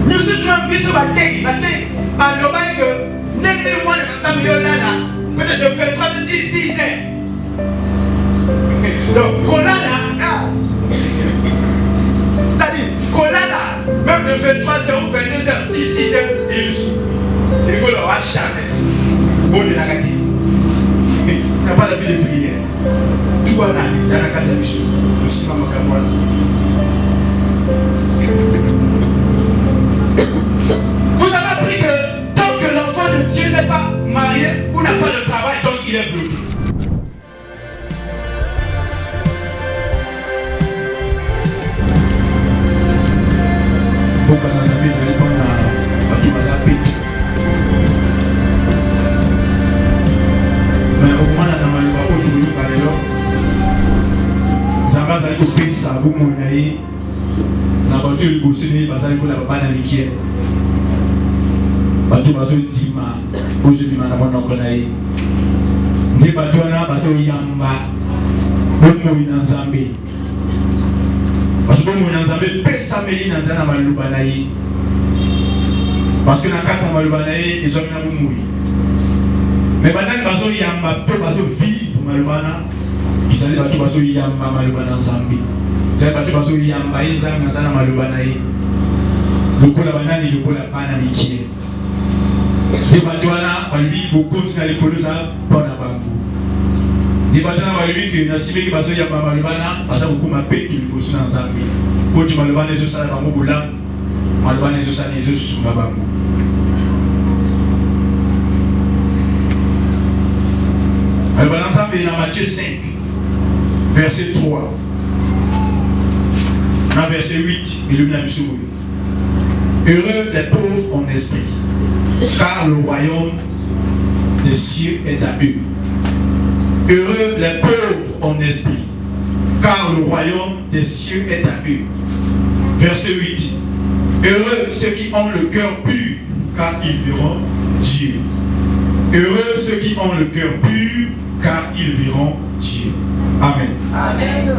Nous sommes mis sur la terre. Alors, que dès que moi, peut-être de 23 de 16 ans. Donc, Colana, c'est-à-dire, Colana, même de 23h, 22h, 16h, il sous. Il ne l'aura jamais. Bon, il a raté. Mais il n'a pas la vie de prière. Tout en a, il y a la casa de sous. Le cinéma Cameroun. Vous avez appris que tant que l'enfant de Dieu n'est pas marié ou n'a pas de travail, donc il est bloqué. Beaucoup de amis, je réponds à tout le monde. Mais au moins, dans ma loi, au tout par exemple, ça va être coupé, ça vous m'oubliez. La voiture est bossée, parce que la baba n'a rien. Bateau baso tima, aujourd'hui ma namon n'okonaï. Ni bateau na baso yamba, bon mo inanzambe. Parce que bon mo inanzambe pesa meli nanzana malubanaï. Parce que na kasa malubanaï ils ont na boumouy. Mais banane baso yamba, peu baso vivre malubana. Ils sont les bateau baso yamba malubana nzambe. C'est bateau baso yamba inzana nanzana malubanaï. Le cola banane le cola pana mikie. Des bateaux-là, on lui beaucoup de l'école ça pour la banque. Des bateaux-là, on lui qui n'a ciblé qui passe il y a pas mal de bana, parce que beaucoup m'appellent du coup sur ensemble. Quand tu m'as le banné sur ça, on m'a boulé, on m'a banné sur ça, les yeux sur la banque. Alors ensemble, il y a Matthieu 5, verset 3. Dans verset 8, il y a une souris. Heureux les pauvres en esprit, car le royaume des cieux est à eux. Heureux les pauvres en esprit, car le royaume des cieux est à eux. Verset 8. Heureux ceux qui ont le cœur pur, car ils verront Dieu. Heureux ceux qui ont le cœur pur, car ils verront Dieu. Amen. Amen.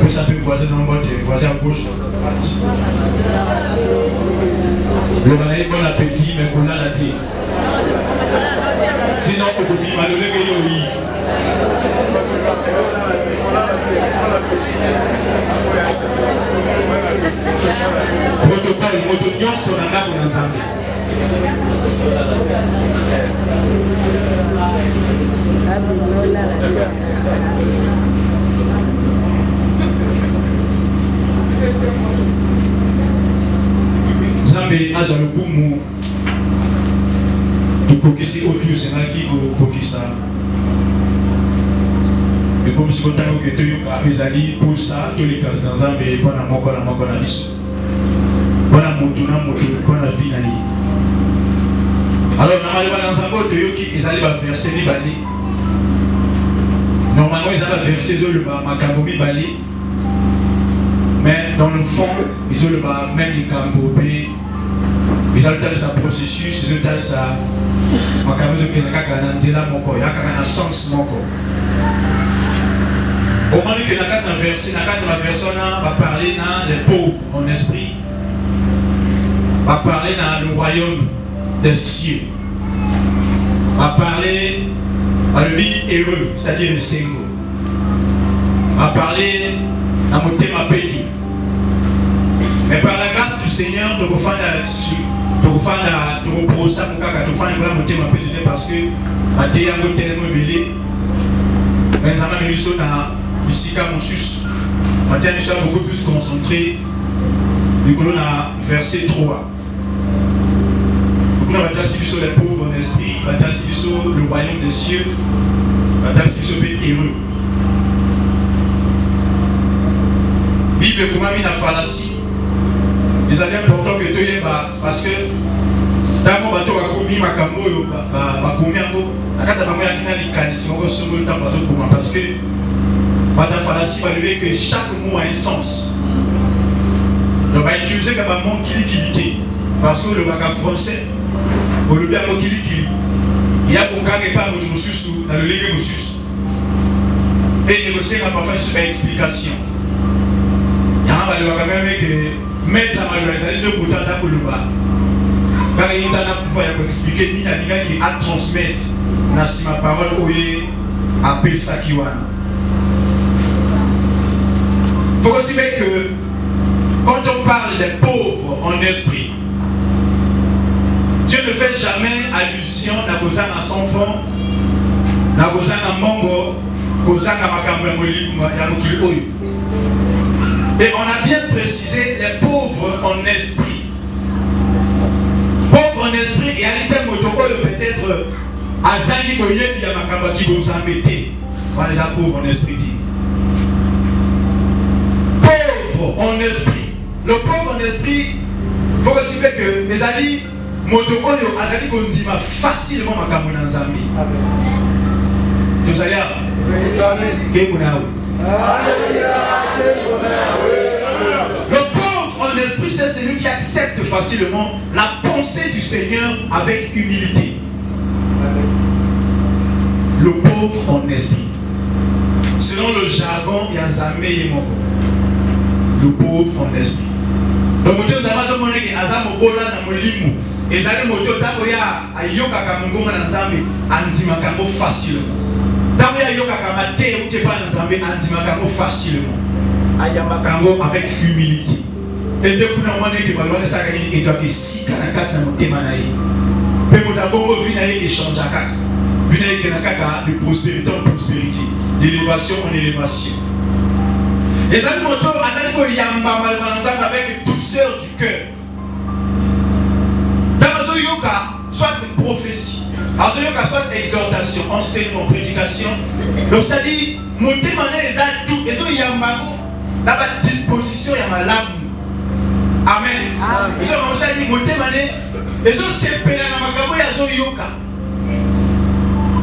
Ça peut voisin en bas, voisin à gauche. Le balai bon appétit, mais qu'on l'a dit. Sinon, on peut bien malheureux que oui. Protocole, moto son anga pour ensemble. Zambe azwa lokumu tukokisi otu senaki kokokisa comme si kotanga ke toyoka ezali posa toleka Nzambe mpona moko na moko na biso mpona motu na motu mpona vi na ye. Alors na maloba na Nzambe oyo toyoki ezali baverse mibale. Normalement ezali baverse ezoloba makambo mibale, mais dans le fond ezoloba même likambo mpe ezalotalisa processus, ezotalisa makambo ezokende kaka na nzela moko ya kaka na sens moko. Au moment que dans la verset, dans la version va parler dans les pauvres en esprit, va parler dans le royaume des cieux, va parler dans le vie heureux, c'est-à-dire le single, va parler dans mon thème appelé. Mais par la grâce du Seigneur, tu vas faire là-dessus, tu vas faire tu vas poser ça, tu vas faire mon thème appelé parce que tu es un tellement belé, mais ça m'a mis sur la Bisika Mosus, maintenant nous sommes beaucoup plus concentrés. Nous allons à verset 3. Nous allons à sur les pauvres en esprit, sur le royaume des cieux, sur le héros. Bible comment il a fallacie. Il est important que tu aies parce que tant que bateau a commis ma cambo, ma commis en gros, la carte de ma mère qui n'a dit qu'à l'issue, on va se mettre en parce que Madame Falassi va lever que chaque mot a un sens. Donc, on va utiliser comme un mot qui parce que le bagage français, on le bien mot qui il y a un cas qui parle de Moussus, dans le légué Moussus. Et négocier n'a pas fait sur l'explication. Il y a un bagage même que mettre à ma les deux côtés ça pour le bas. Car il y a un pouvoir expliquer ni la qui a transmettre dans ma parole où il est à Pesakiwana. Il faut aussi voir que quand on parle des pauvres en esprit, Dieu ne fait jamais allusion à cause à son fond, à cause à mongo, cause à makambo ya. Et on a bien précisé les pauvres en esprit. Pauvres en esprit, et à l'état motoko peut-être azangi boyebi ya makambo ki vous embêter. Voilà les pauvres en esprit. En esprit. Le pauvre en esprit, il faut aussi dire que les alliés, Motokoyo, Azali Kondima, facilement Makamou Nzambi. Tous allez à le pauvre en esprit, c'est celui qui accepte facilement la pensée du Seigneur avec humilité. Le pauvre en esprit. Selon le jargon, il y a Nzambe et Moko. Le pauvre en esprit. Donc, Dieu nous a dit que Azam Obola na Molimu, et Zalem Oto Taboya, Ayoka Kamungo Nzambe, Anzimakamo facilement. Taboya Yoka Kamate, ou Kepa Nzambe, Anzimakamo facilement. Ayamakango avec humilité. Et depuis que nous avons dit que nous avons dit que nous avons dit que si nous avons dit que nous avons dit que de prospérité en prospérité, d'élévation en élévation. Les animaux avec douceur du cœur. Dans le yoga, soit une prophétie, soit exhortation, enseignement, prédication. Donc, c'est-à-dire, monter les tout, et ça, il y a la disposition. malamu. Amen. Ils ont commencé à dire motemane. Ils ont séparé na makambo ya zo yoka.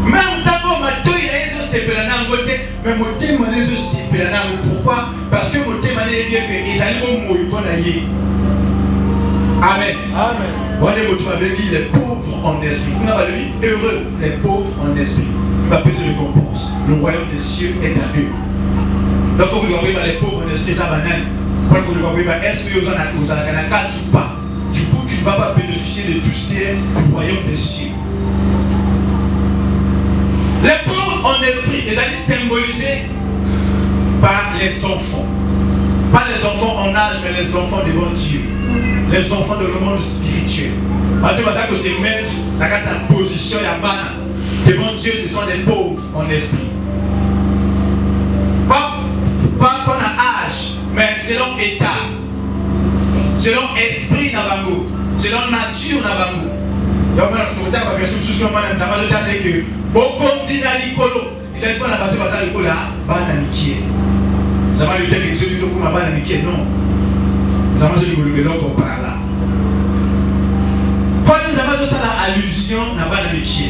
Même tant que ils ont séparé na ngote, mais motemane ils ont séparé na. Pourquoi? Parce que motemane dit que ils allaient au moïbo na yé. Amen. Amen. On est les pauvres en esprit. On a dit heureux les pauvres en esprit. Il va payer ses récompenses. Le royaume des cieux est à eux. Donc il faut que vous voyez les pauvres en esprit, ça va naître. Pour que vous voyez, est-ce que vous en avez un cas ou pas? Du coup, tu ne vas pas bénéficier de tout ce qui est du royaume des cieux. Les pauvres en esprit, ils allaient symbolisés par les enfants. Pas les enfants en âge, mais les enfants devant Dieu. Les enfants de le monde spirituel. Parce que c'est mettre la position devant Dieu, ce sont des pauvres en esprit. Pas qu'on a âge, mais selon état, selon esprit, selon nature. Donc, on va faire ce que c'est que beaucoup de l'école, ils ne savent pas la bataille parce que l'école ça va lui dire que celui qui m'a pas d'amitié, non. Ça va se dire que l'on parle là. Quand nous avons ça l'allusion, n'a pas d'amitié.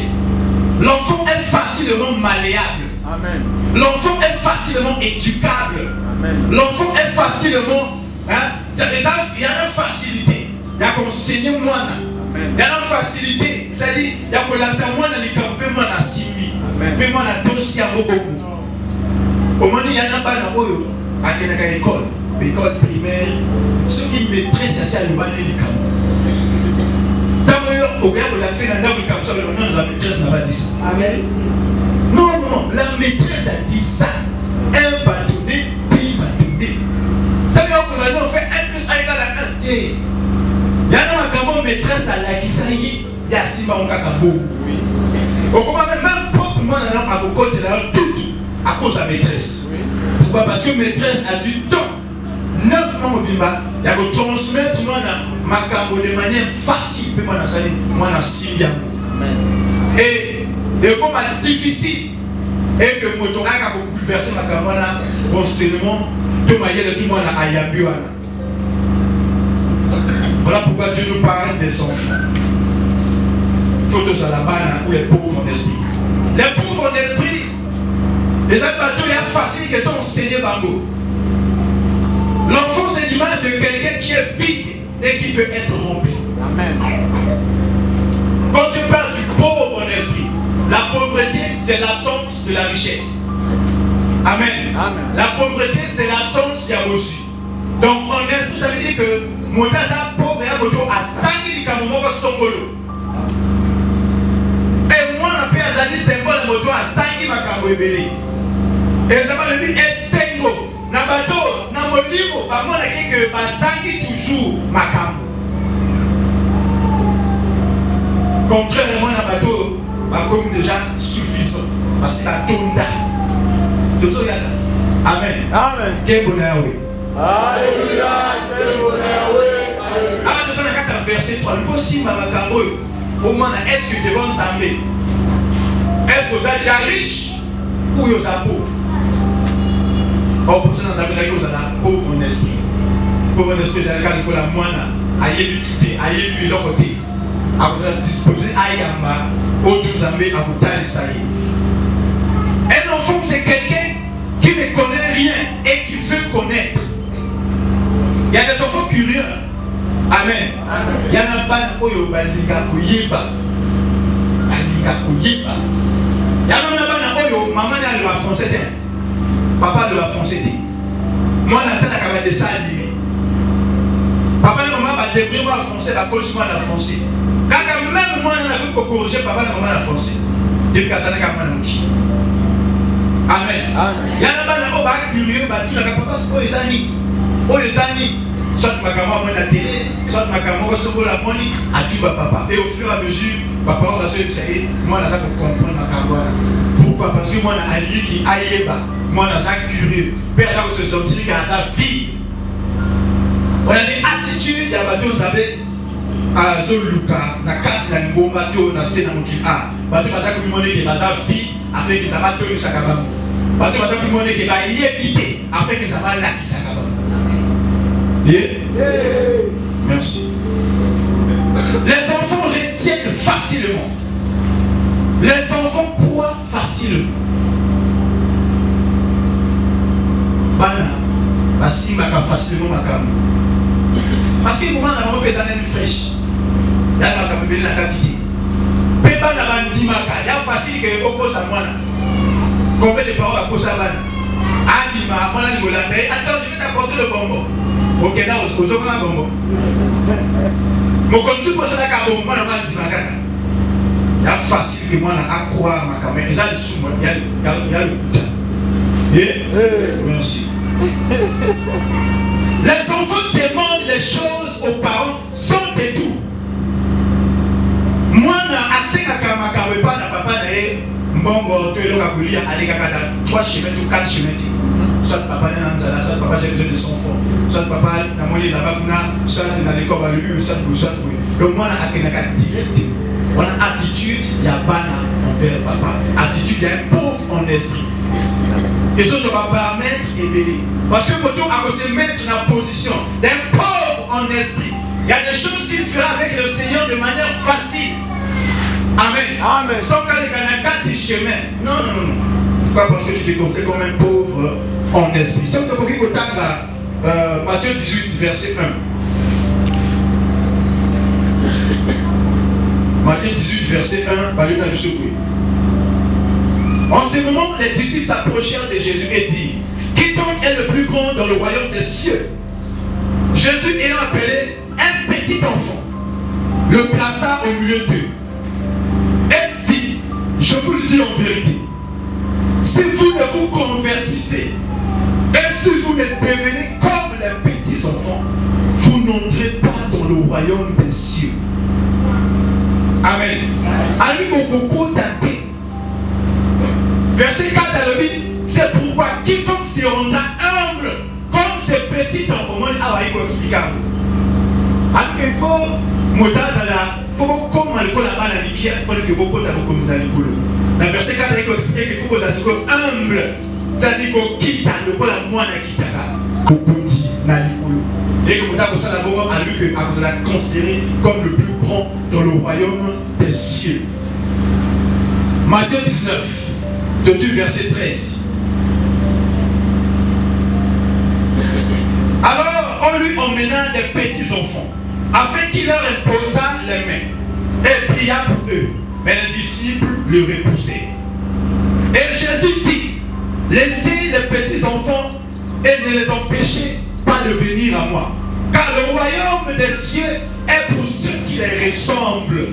L'enfant est facilement malléable. Amen. L'enfant est facilement éducable. Amen. L'enfant est facilement. Il y a une facilité. Il y a qu'enseigner moi. Il y a une facilité. C'est-à-dire, il y a que l'accès moi dans les campements, moi dans Simi. Puis moi dans dossier à beaucoup. Au moment où il y a un ban à l'école, l'école primaire, ceux qui maîtrisent ça, c'est le ban de l'école. Tant que vous l'accès dans le camp, non, la maîtresse n'a pas dit ça. Amen. Non, la maîtresse a dit ça. Elle va donner, puis va donner. Tant que vous fait 1 plus 1 égale à 1. Il y a un maîtresse à la Gisaïe, il y a Simba Nkakabo. Au moment même proprement à vos côtés, à cause de la maîtresse. Oui. Pourquoi? Parce que maîtresse a du temps. 9 ans au Bimba, il y a que transmettre ma cambo de manière facile. Moi, dans 6 ans. Et comme c'est difficile, et que mon tour a bouleversé ma cambo, bon, seulement, tout le monde a Ayabu. Voilà pourquoi Dieu nous parle des enfants. Photo Salabana ou les pauvres en esprit. Les pauvres en esprit, les abattus, il y a facile que ton enseigné Bango. L'enfant, c'est l'image de quelqu'un qui est vide et qui veut être rempli. Amen. Quand tu parles du pauvre en esprit, la pauvreté, c'est l'absence de la richesse. Amen. Amen. La pauvreté, c'est l'absence de reçu. Donc, en esprit, ça veut dire que Moutaza pauvre et Aboto a 5 000 Songolo. Et moi, on a payé Azali symbole de moto à 5 000 Ebele. Et ça va le dire, et Sengo, Nabato, Namolimo, par moi, on a dit que Bazangi toujours Makambo. Contrairement à Nabato, comme déjà suffisant. Parce que la Tonda. Tozo Yaka. Amen. Amen. Quel bonheur, oui. Alléluia. Quel bonheur, oui. Alors, nous avons verset 3. Nous aussi, Makambo. Au moins, est-ce que devant Zambé, est-ce que vous êtes déjà riche ou vous êtes pauvre? Or, pour ça, vous êtes pauvre en esprit. Pauvre en esprit, c'est le cas de la moine, à Yébituté, à Yébu, l'autre côté. À vous êtes disposé à Yamba, au Zambé, à vous tailler. Un enfant, c'est quelqu'un qui ne connaît rien et qui veut connaître. Il y a des enfants curieux. Amen. Il y a un ban oyo balinga koyeba. Balinga koyeba. Il y a un ban oyo maman n'a le français. Papa de la français. Moi n'attends la de ça animé. Papa et maman va débrouiller moi français, la coach moi la français. Quand même moi n'a pas pu corriger papa et maman la français. Dieu ka sana ka mana muki. Amen. Il y a un ban oyo ba curieux ba tu la papa c'est ezani. Ezani. Soit ma caméra à la télé, soit ma caméra sur la monnaie, à qui va papa. Et au fur et à mesure, papa va se dire, moi, là, ça pour comprendre ma caméra. Pourquoi? Parce que moi, on a allié qui aille bas. Moi, on a ça curieux. Père, ça va se sentir dans sa vie. On a des attitudes, il y a des choses, vous savez, à Zoluka, na carte, na ngomba, na sénamoki. Ah, bateau, ça comme monnaie qui va sa vie, afin que ça va tenir sa caméra. Bateau, ça comme monnaie qui va y éviter, afin que ça va la qui sa caméra. Merci. Les enfants retiennent facilement. Les enfants croient facilement. Bana, basi maka facilement makam. Parce que moment na maman pesa na fraîche. Ya makam beli na katiki. Peba na bandi maka, ya facile que oko sa mwana. Combien de paroles à cause bana? Adima, mwana ni molanda. Attends, je vais t'apporter le bonbon. OK, là au na bonbon. Mon conçu pour ça ka bonbon na bandi maka. Ya facile que mwana a croire makam. Mais ça le sous moi, ya le putain. Merci. Les enfants demandent les choses aux parents sans détour. Moi, je suis pas na papa na mbongo to eloka kulia aleka kada 3 chemins ou 4 chemins. Soit papa na nzala, soit papa j'ai besoin de son fond, soit papa na moni na bakuna, soit na l'école ba lui, soit. Donc moi na akenaka direct. On a attitude ya bana envers papa, attitude ya pauvre en esprit. Et ça, je vais permettre d'aider. Parce que quand on se mettre dans la position d'un pauvre en esprit, il y a des choses qu'il fera avec le Seigneur de manière facile. Amen. Amen. Sans qu'il y ait 4 chemins. Non. Pourquoi? Parce que je te considère comme un pauvre en esprit. Si on te dit que Matthieu 18, verset 1. Matthieu 18, verset 1, par le secoué. En ce moment, les disciples s'approchèrent de Jésus et dirent: qui donc est le plus grand dans le royaume des cieux? Jésus ayant appelé un petit enfant, le plaça au milieu d'eux et dit: je vous le dis en vérité, si vous ne vous convertissez et si vous ne devenez comme les petits enfants, vous n'entrez pas dans le royaume des cieux. Amen. Verset 4 à le dit, c'est pourquoi quiconque se rendra humble comme ce petit enfant, il faut expliquer. Il faut comme là-bas la lumière pour que beaucoup de dans verset 4, il faut expliquer qu'il faut que ça soit humble. Ça dit qu'on quitte le la moine qui t'a beaucoup dit na likolo. Et que vous ça d'abord à lui que vous allez considérer comme le plus grand dans le royaume des cieux. Matthieu 19. De Dieu, verset 13. Alors, on lui emmena des petits enfants, afin qu'il leur imposât les mains, et pria pour eux. Mais les disciples le repoussaient. Et Jésus dit: laissez les petits enfants et ne les empêchez pas de venir à moi, car le royaume des cieux est pour ceux qui les ressemblent.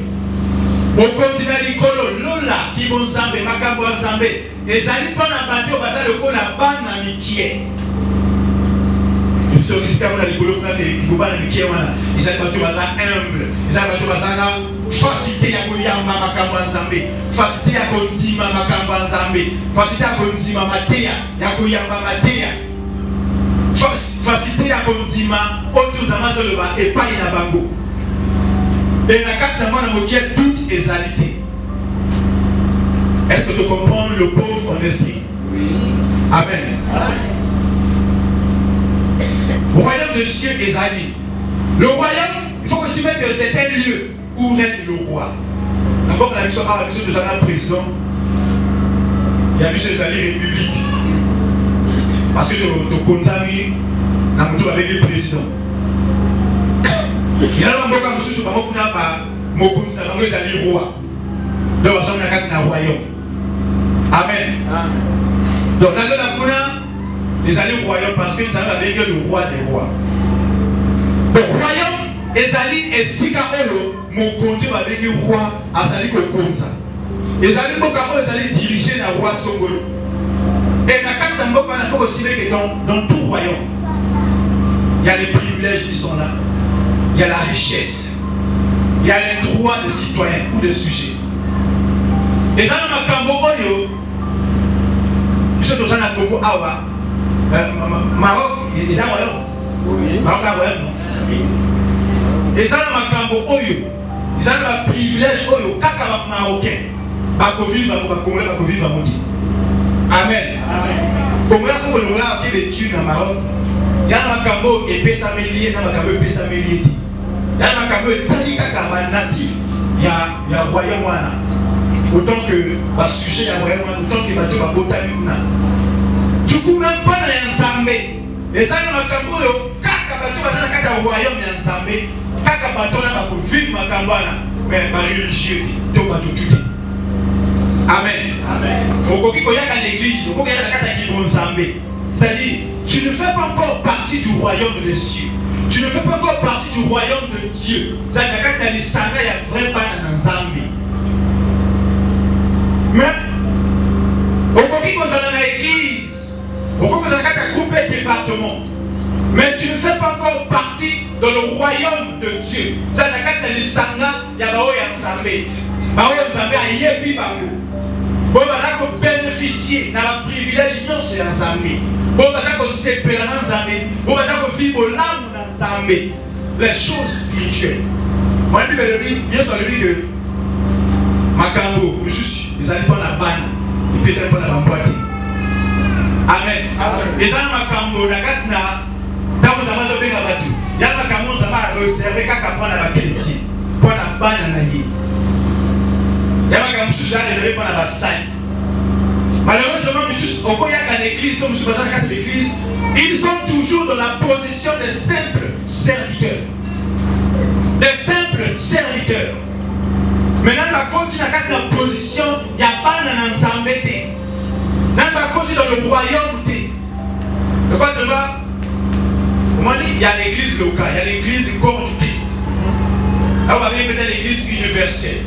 Au continent likolo lola qui vont zambe makambo zambe ezali pona bato basa lokola bana mikie. Ce qui est likolo kuna ki bana mikie wana ezali bato basa humble, ezali bato basa na facilité ya koyamba makambo zambe, facilité ya kondima makambo zambe, facilité ya kondima mateya ya koyamba mateya, facilité ya kondima oto zamazo loba epai na bango. Et la carte ça m'a moqué toute égalité. Est-ce que tu comprends le pauvre en esprit? Oui. Amen. Le royaume de cieux est ali. Le royaume, il faut aussi mettre que c'est un lieu où règne le roi. D'abord, la mission de un président. Il y a vu ce salut république. Parce que tu contamines avec le président. Il y a un peu de choses qui sont pas roi. Donc, on a un royaume. Amen. Donc, les alliés royaume parce que nous avons avec le roi des rois. Donc, royaume, les alliés et Sikaolo, mon conduit avec le roi, Azali Kokonza. Les alliés Mokamo, les alliés diriger le roi Songolo. Et la carte Zamboka n'a pas aussi que dans tout royaume, il y a les privilèges qui sont là. Il y a la richesse, il y a les droits des citoyens ou des sujets. Et ça, dans le Oyo, nous sommes dans le Congo, Maroc, ils ont un Maroc a et ça, dans le Oyo, ils ont un privilège Oyo, Kaka Marocain, pour vivre à Congolais, pour vivre à Mondi. Amen. Congolais, pour le Maroc, qui est tué dans Maroc, il ya makambo epesameli na makambo epesameli ete ya makambo etali kaka natif ya royaume wana autant que basujet ya royaume wana autant que bato babotami kuna duku même pas na ya nzambe ezali makambo oyo kaka bato baza na kati ya royaume ya nzambe kaka bato wana bakovivre makambo wana mais bareligieux te to bato tuti. Amen. Okoki koyaka l'église, okoki koyaka na kati ya kibo nzambe. C'est-à-dire, tu ne fais pas encore partie du royaume des cieux. Tu ne fais pas encore partie du royaume de Dieu. C'est-à-dire, quand tu as dit ça, il y a vraiment pas dans Zambie. Mais, au coquille, vous allez dans l'église. Au coquille, vous allez dans groupe et département. Mais tu ne fais pas encore partie dans le royaume de Dieu. C'est-à-dire, quand tu as dit ça, il y a Bao Zambie. Bao Zambie a yébi Bango. Bon, vous allez bénéficier de la privilège non c'est ensemble. Bon, vous allez séparer ensemble. Bon, vous allez vivre l'âme ensemble. Les choses spirituelles. Moi, je dis que Makambo, ils n'allaient pas la banne. Ils ne peuvent pas la boîte. Amen. Les gens Makambo, la katna, dans vos amas de Bengabatu. Il y a Makambo, ça va réserver qu'à prendre la chrétien. Pour la banne à y. Il y a Makambo, ça va réserver pour la salle. Malheureusement, au Koyak à l'église, comme je suis à l'église, ils sont toujours dans la position des simples serviteurs. Des simples serviteurs. Maintenant, on va continuer à la position, il n'y a pas d'ensemble. Maintenant, on va continuer dans le royaume. De quoi tu vas? Comment dire? Il y a l'église locale, il y a l'église corps du Christ. Là, on va bien mettre l'église universelle.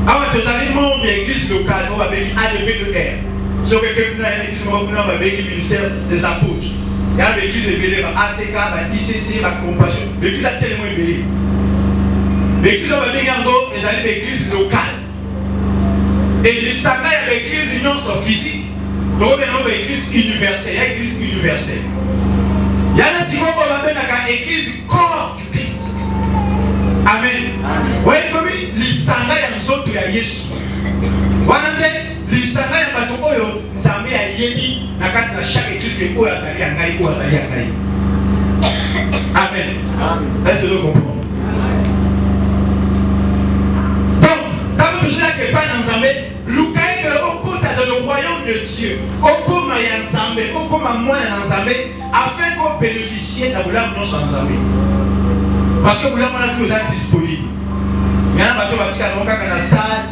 Alors, tu as membres de l'église locale, on va venir ADB2R. Sur quelqu'un l'église, on va venir le ministère des apôtres. Il y a l'église ébélée, ACK, ICC, la compassion. L'église a tellement ébélée. L'église, on va venir en l'église locale. Et les sagas, il y a l'église union physique. Donc, on va l'église universelle. Il y a l'église universelle. Il y a l'église corps du Christ. Amen. Oui, comme l'isanga ya nzoto ya Yesu. Wana nde l'isanga ya bato oyo Nzambe ya yebi na kati na chaque église que oyo azali ya ngai oyo azali ya ngai. Amen. Est-ce que vous comprenez? Donc, quand vous dites que pas dans Nzambe, lukai que au côté dans le royaume de Dieu, au koma ya Nzambe, au koma mwana na Nzambe, afin qu'on bénéficie de la non sans Nzambe. Parce que vous l'avez disponible. Il y a un bateau qui a un stade,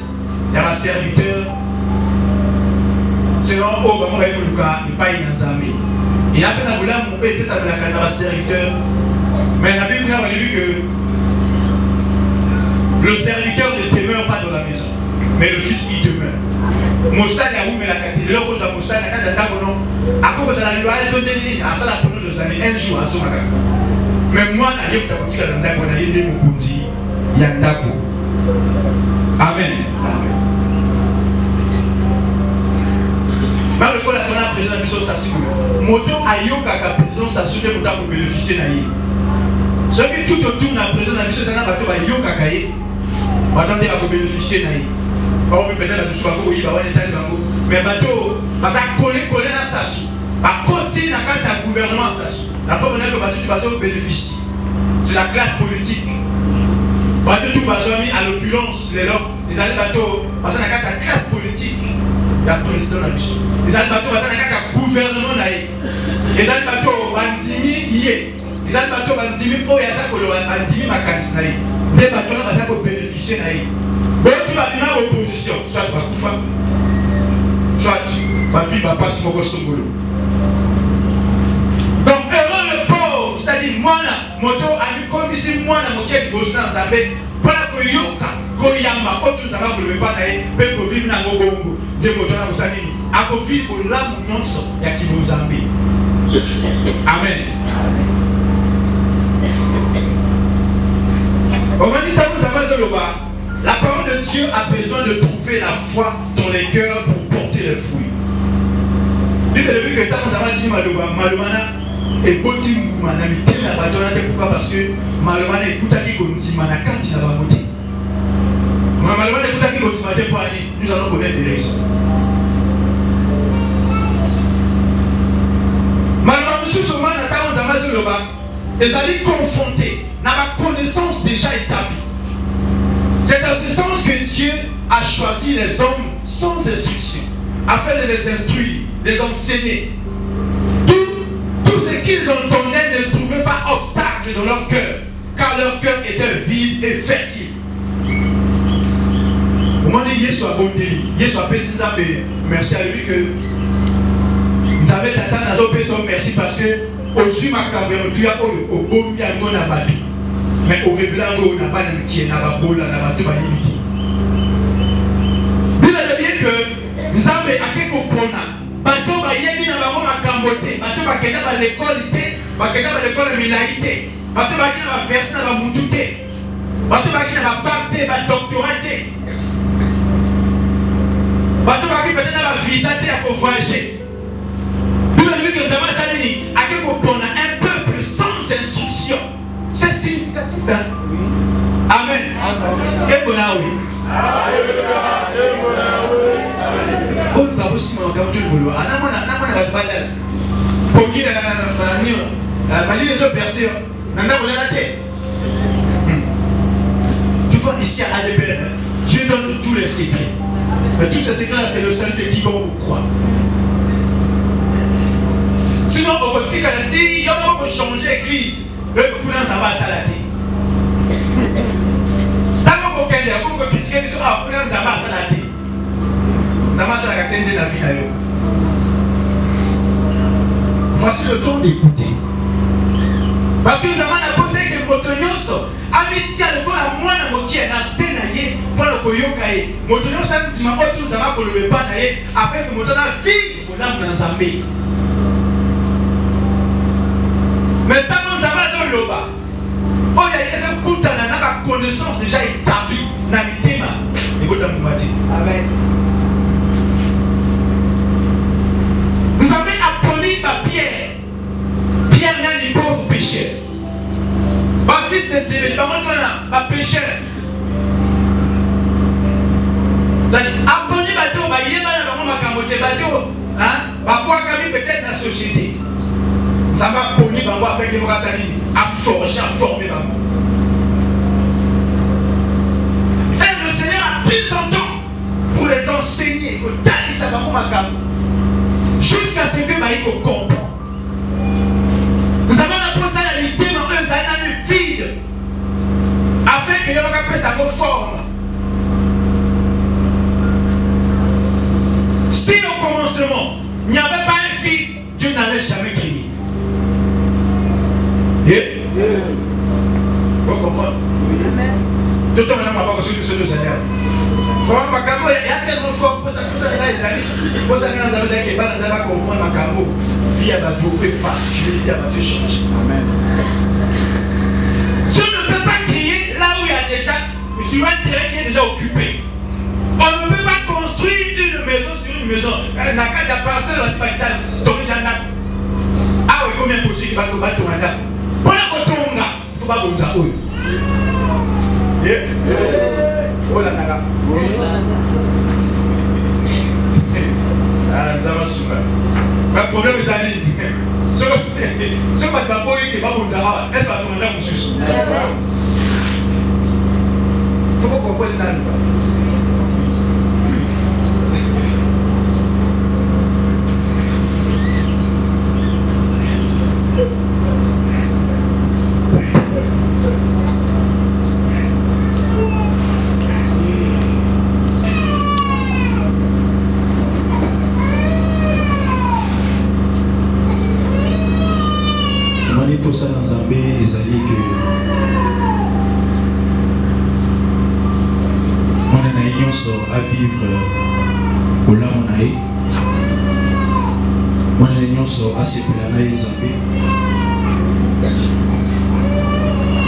il y a un serviteur. C'est là où on va il pas une Nzambe. Il y a un peu de serviteur. Mais la Bible a dit que le serviteur ne demeure pas dans la maison, mais le fils y demeure. Moussa a ouvert la cathédrale, là où Moussa a dit à cause de la loi, il a donné à ça pendant 2 années, un jour à son magasin. Mais moi, je suis parti dans le monde, je suis Yandako. Amen. Dans le cas de la présidence de Mission Sassou, Moto Ayoka, la présidence Sassou, pour bénéficier de lui. Ce qui tout autour de la présidence de Mission Sassou, Ayoka Kaye, pour bénéficier de lui. On peut peut-être que soit oui, mais bateau, parce que coller dans Sassou, à côté de la gouvernement Sassou. La première que tu vas bénéficier, c'est la classe politique. Tu vas mis à l'opulence, les années bateaux, parce que la classe politique, il y a président de la mission. Les années bateaux, parce que la gouvernement, les années bateaux, bandimi, les années bateaux, bandimi, oh, il y a ça que le bandimi m'a candidat. Les bateaux, parce que bénéficier. Donc, tu vas venir à l'opposition, soit tu vas couper, soit tu vas vivre à passer au Songolo. C'est-à-dire, moi, moto a mis comme si moi, je suis bossé dans sa bête, pour que yoka, koyama, autre ça va pour le pas d'aller, pour vivre dans le bongo, de moto dans le salini, à vivre pour l'âme non so, il y a qui nous amène. Amen. Au moment où la parole de Dieu a besoin de trouver la foi dans les cœurs pour porter les fruits. Bible dit que tant que ça va dire malumana. Et petit mouvement, pourquoi? Parce que malheureusement, écoute à qui continue à kati na bamoté. Malheureusement, écoute à qui continue pour aller. Nous allons connaître des raisons. Malheureusement, ils allaient confronter dans la connaissance déjà établie. C'est dans ce sens que Dieu a choisi les hommes sans instruction, afin de les instruire, les enseigner. Tout ce qu'ils entendaient ne trouvait pas obstacle dans leur cœur, car leur cœur était vide et fertile. Au moment où Jésus a bon délit, Jésus a péché ça, merci à lui que nous avons attendu à péché merci parce que au-dessus ma caméra, tu as au bon bien na batu, mais au révélant on n'a pas de qui n'a pas bola n'a pas tout baïbi. Bible dit bien que nous avons à quelque point bateau ba yebi na bango makambote, bateau ba kenda ba l'école té, ba kenda ba l'école milaïté, bateau ba kenda ba verser na ba mututé, bateau ba kenda ba bac té, ba doctoraté. Bateau ba kenda ba visa té à voyager. Bible dit que ça va s'aligner à quelque point un peuple sans instruction. C'est significatif. Amen. Quel bonheur oui. Oh, tu as aussi mon gars, tu le boulot. Ah, non, non, pour qui la ligne est percée. Tu vois ici à Adébert, Dieu donne tous les secrets. Mais tous ces secrets, c'est le seul de quiconque croit. Sinon, au petit canadi, il y a beaucoup changer l'église. Le courant, ça va s'arrêter. Tant qu'on a beaucoup critiqué, ça va s'arrêter. Ça va s'arrêter de la vie. Voici le temps d'écouter. Parce que nous avons posé que Motonyoso, amitié à l'école à moi, qui est dans Sénaye, pour le Koyokaye. Motonyoso, nous avons tous pour le Panaye, afin que Motonyoso vive pour l'âme dans Zambé. Mais tant que nous avons le bas, oh, il y a des coups de connaissance déjà établie dans le thème. Écoute, Amen. Vous avez appelé ma Pierre. Pierre n'a ni pauvre pécheur. Ma fils de Zébé, ma pécheur. Appelé bateau, ma yéma, ma camoté, bateau, ma bois camille peut-être dans la société. Ça va poli avec les bras salis, à forger, à former maman. Et le Seigneur a pris son temps pour les enseigner, jusqu'à ce que Maïko comprenne. Nous avons apposé la lutte, mais eux, ça a une vide, afin que l'on sa reforme. Si au commencement, il n'y avait pas un vide, Dieu n'allait jamais créer. Vous comprenez? Tout le monde n'a pas reçu le Seigneur. Il y a tellement fort pour ça que ça les amis. Pour ça que nous avons comprendre ma camo. Vie à battre particulier, vie à battre changer. Amen. Dieu ne peut pas crier là où il y a déjà sur un terrain qui est déjà occupé. On ne peut pas construire une maison sur une maison. La carte de parcelle, c'est pas une ah oui, combien possible il va te battre ton mandat? Pour la photo, il ne faut pas vous avouer. Oh la naga. Ah, ça va super. Mais le problème est allé. Ce que tu vas pas qui va vous avoir, est-ce que tu vas demander à mon sus? Il faut qu'on comprenne là. Pour ça dans Zambé, ils allaient que on a une union à vivre au Lamonaï. On a une union à se planer Zambé.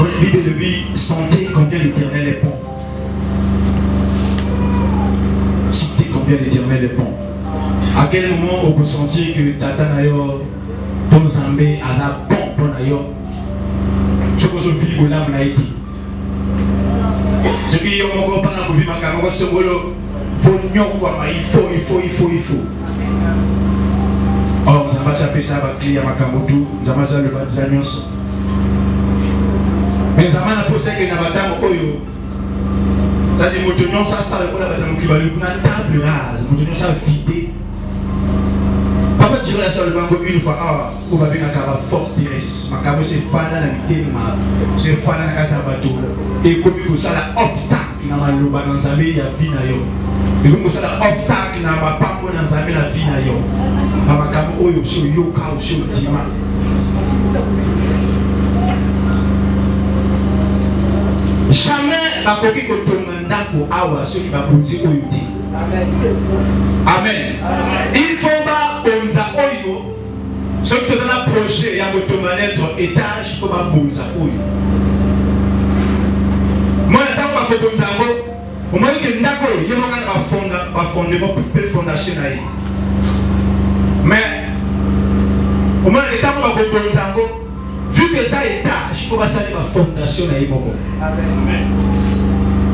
On a Bible de vie, sentez combien l'Éternel est bon. Sentez combien l'Éternel est bon. À quel moment on peut sentir que Tata Nayo, ton Zambé, a bon. Ce que je vis au Lam Naïti. Ce qui est mon copain dans le vie, ma caméra, ce que il faut. Or, nous avons appelé ça avec client Makamoto, nous avons le bâtiment. Mais nous avons posé que nous avons Oyo. Ça dit, nous ça, ça, nous avons une table rase, nous avons ça vidé. Papa, tu vas sur le banc une fois, ah, on va venir à la force des restes. Ma camo, c'est fan à la vitesse, c'est fan à la casa bateau. Et comme il y a un obstacle dans la loba dans sa vie, il y a vie na yo. Et comme il y a un obstacle dans ma papa dans sa vie, la vie na yo. Ma camo, oh yo, sur yoka ou sur tima. Jamais ma coquille que ton mandako awa ceux qui va poser au yuti. Amen. Il faut pas bonza oyo. Ceux qui ont un projet et un automanetre étage, il faut pas bonza oyo. Moi, j'attends pas que bonza oyo. Au moins que ndako, il y a un fondement pour fondation. Mais au moins j'attends pas que bonza oyo. Vu que ça est étage, il faut pas salir la fondation. Amen.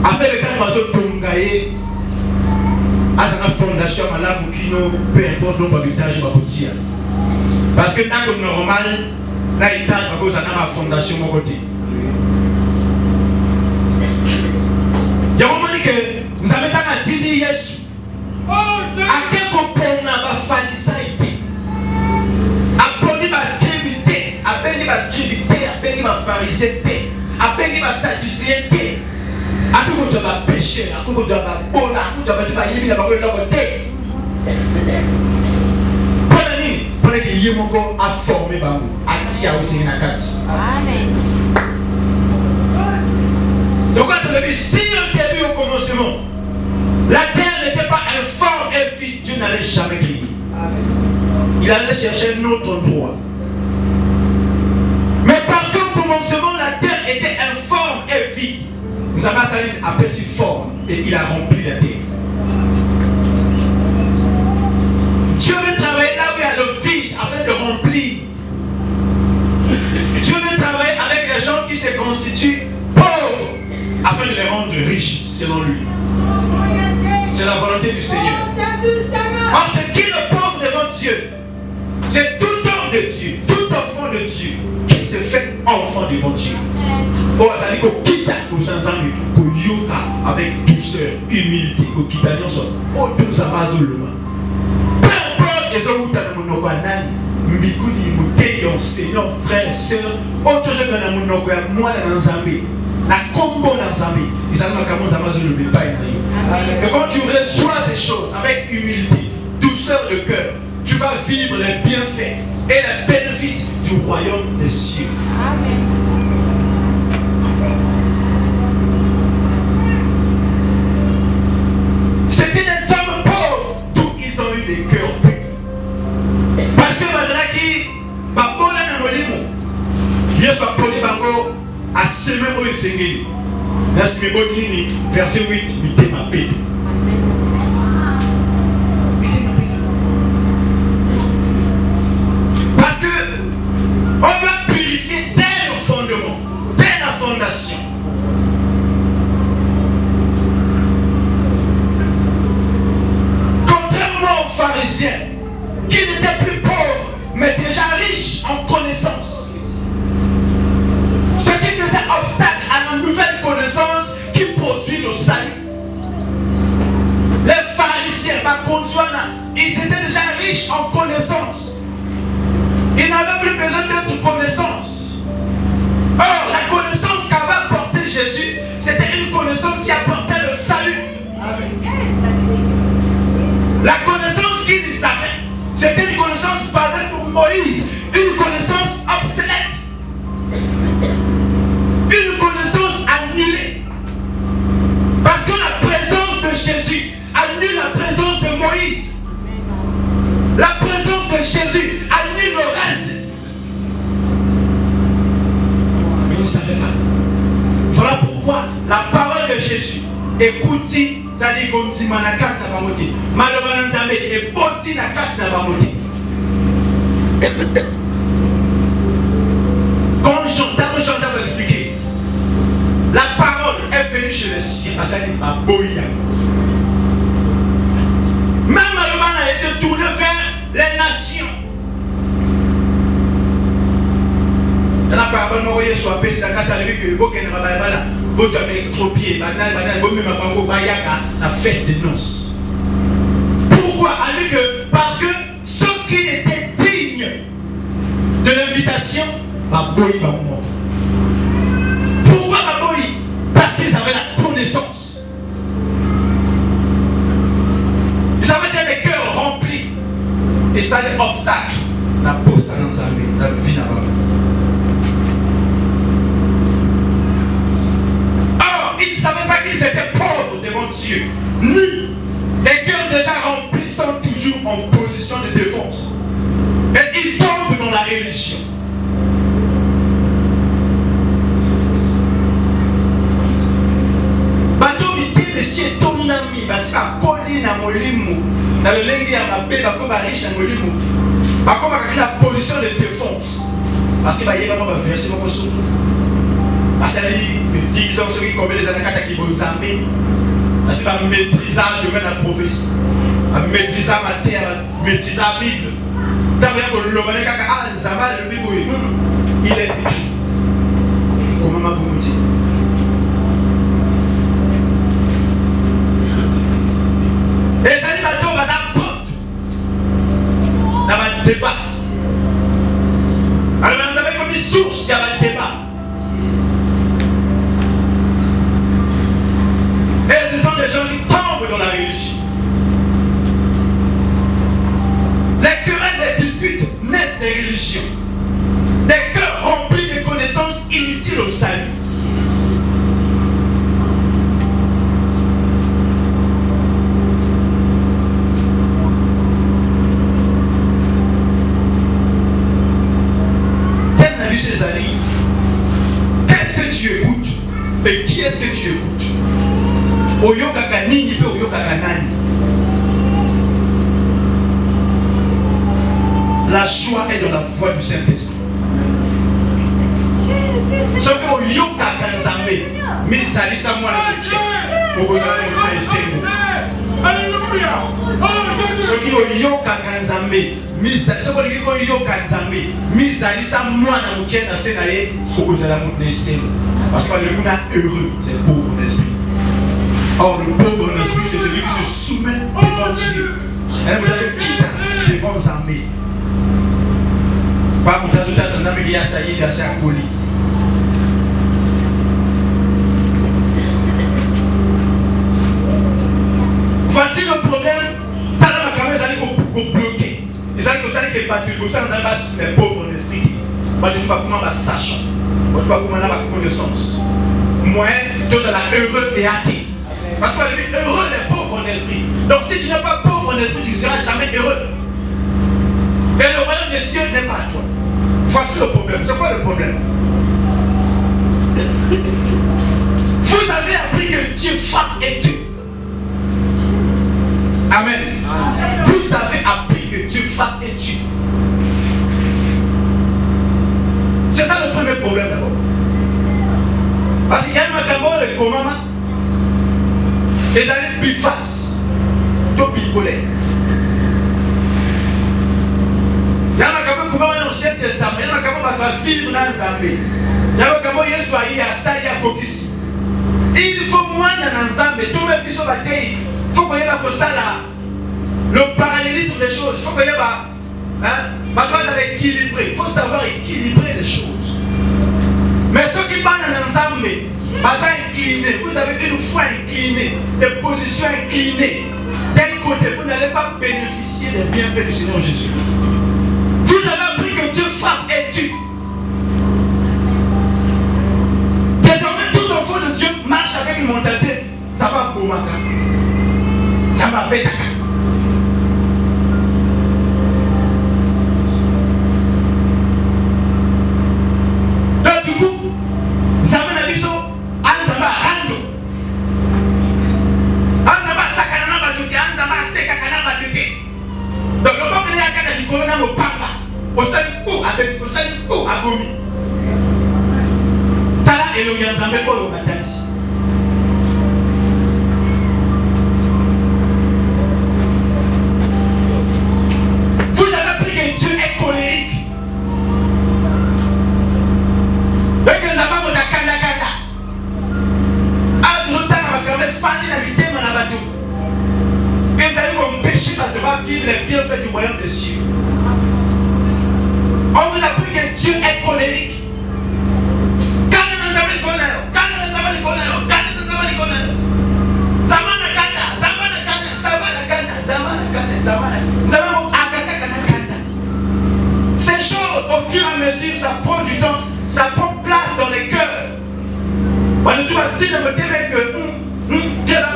Après le temps, on va se à sa fondation, à la Boukino, peu importe le nombre d'étages, parce que dans le normal, l'étage, parce que ça n'a pas fondation mon côté. Il y a un moment que nous avons dit Jésus. À quel point on a fallu ça été. À peine ma scribité, à peine ma scribité, à peine ma pharisité, à peine ma sadducéité. À tout le monde va pécher, à tout le monde va bola, à tout le monde va y aller dans le côté. Pendant que Yémoko a formé Bambou, a tia aussi une akati. Amen. Donc, quand on a dit, si au début, au commencement, la terre n'était pas informe et vide, Dieu n'allait jamais crier. Il allait chercher un autre endroit. Mais parce qu'au commencement, la terre était informe et vide, Zama Saline a pris forme et il a rempli la terre. Dieu veut travailler là où il y a le vide afin de remplir. Dieu veut travailler avec les gens qui se constituent pauvres afin de les rendre riches selon lui. C'est la volonté du Seigneur. Or, ce qui est le pauvre devant Dieu, c'est tout homme de Dieu, tout enfant de Dieu qui se fait enfant devant Dieu. Oh, ça dit qu'on quitte qu'on yoga avec douceur, humilité, qu'on quitte à oh, tout ça va seulement. Peu importe les hommes qui ont mon nani, Mikuni, Mouteyon, Seigneur, frère, sœur, autre chose que nous avons moi dans Zambie, la combo dans Zambie, ils savent comment ça va se lever pas. Et quand tu reçois ces choses avec humilité, douceur de cœur, tu vas vivre les bienfaits et les bénéfices du royaume des cieux. Amen. C'était des hommes pauvres, d'où ils ont eu des cœurs purs. Parce que Bazalaki, Babola Namolimo, Dieu soit poli Bango, a semé au Seigneur. Verset 8, Mité ma paix. Parce que on doit purifier dès le fondement, dès la fondation. Contrairement aux pharisiens, qui n'étaient plus pauvres, mais déjà riches en connaissance. Ce qui faisait obstacle à la nouvelle connaissance qui produit le salut. Les pharisiens, ils étaient déjà riches en connaissance. Ils n'avaient plus besoin d'autres connaissances. Or, la connaissance qu'avait apporté Jésus, c'était une connaissance qui apportait le salut. La connaissance qu'ils avaient, c'était une connaissance basée sur Moïse, une connaissance obsolète, une connaissance annulée. Parce que la présence de Jésus annule la présence de Moïse. La présence de Jésus annule le reste. Mais ils ne savaient pas. Voilà pourquoi la parole de Jésus, écoutez, c'est-à-dire qu'on dit Manakas n'a pas moté. Malobananzame et Boti n'a n'a pas moté. Quand j'entends ça va expliquer, la parole est venue chez les siens, parce qu'elle n'est pas boya. Même Malobana a été tourné vers les nations. On a pas vraiment voyé sur la peste, la carte à lui que vous avez là, vous avez extropié, vous avez la fête des noces. Pourquoi? Parce que ceux qui étaient dignes de l'invitation, Baboui va mort. Pourquoi Baboui? Parce qu'ils avaient la connaissance. Ils avaient déjà des cœurs remplis. Et ça, les obstacles, la peau, ça dans sa vie, la vie là-bas. Or, ils ne savaient pas qu'ils étaient pauvres devant Dieu. Nus. Les cœurs déjà remplis sont toujours en position de défense. Et ils tombent dans la religion. Monsieur Tonami, parce que la colline à Molimu, dans le lingue à ma paix, comme riche à Molimu, comme la position de défense. Parce qu'il va y avoir un verset mon sou. Parce qu'il y a 10 ans, ceux qui commettent les attaques qui vont s'armer. Parce qu'il va maîtriser le domaine de la prophétie. Maîtriser ma terre, maîtriser la Bible. Tant que le Lobané Kaka, ah, ça va, le Bible, il est écrit. Comment m'a vous dit? Les animateurs vont s'apprendre dans un débat. Alors vous avez comme une source, il y a un débat. Et ce sont des gens qui tombent dans la religion. Les querelles, les disputes naissent des religions. Des cœurs remplis de connaissances inutiles au salut. Qu'est-ce que tu écoutes? Et qui est-ce que tu écoutes? Oyokaka nini pe oyokaka nani? La joie est dans la voix du Saint-Esprit. Ce que oyokaka nzambe, mais ça dit ça moi la vie. Pourquoi ça ne peut pas alléluia. Ce qui oyokaka nzambe. Misa, ce qu'on dit qu'il y a Misa, moi, na muke na senaye, faut que ça la monte les parce que le monde est heureux, les pauvres d'esprit. Or, le pauvre d'esprit, c'est celui qui se soumet devant Dieu. Elle vous a fait quitter devant Zambé. Pas pour t'ajouter à Zambé qui a sailli, il a sa colis. Voici le problème. Par la caméra, ça dit qu'on bloqué. Et ça, vous savez que les pauvres d'esprit, moi je ne sais pas comment on va sachant, moi je ne sais pas comment on va connaissance. Moi, tu es heureux et athée. Parce qu'on est heureux les pauvres d'esprit. Donc si tu n'es pas pauvre d'esprit, tu ne seras jamais heureux. Et le royaume des cieux n'est pas toi. Voici le problème. C'est quoi le problème? Vous avez appris que Dieu frappe et tue. Amen. Vous avez appris que Dieu frappe et tue. C'est ça le premier problème d'abord. Parce qu'il y a un macabore de Komama. Les années biface. Tout picolé. Il y a un macabore de Komama dans l'Ancien Testament. Il y a un macabore qui va vivre dans Zambé. Il y a un macabore qui va y à ça, il y a Kokisi. Il faut moins dans Zambé. Tout le monde qui sont bataillés. Il faut qu'on y ait le parallélisme des choses. Il faut qu'il y ait équilibré. Il faut savoir équilibrer les choses. Mais ceux qui parlent dans l'ensemble, incliné, vous avez une foi inclinée, des positions inclinées. Tel côté, vous n'allez pas bénéficier des bienfaits du Seigneur Jésus. Vous avez appris que Dieu frappe et tue. Désormais, tout enfant de Dieu marche avec une mentalité. Ça va Boumaka. Ça va Betaka. Donc du coup, ça mène à l'issue. Anzamba Rando. Anzamba Sakanana Batuti. Anzamba Sekakana Batuti. Donc le peuple est à Kana du Corona au Papa. Au Salipo, au Salipo, à Gomi. Tala et le Yanzambe au Batati. Dieu est colérique. Voilà, tu vas dire que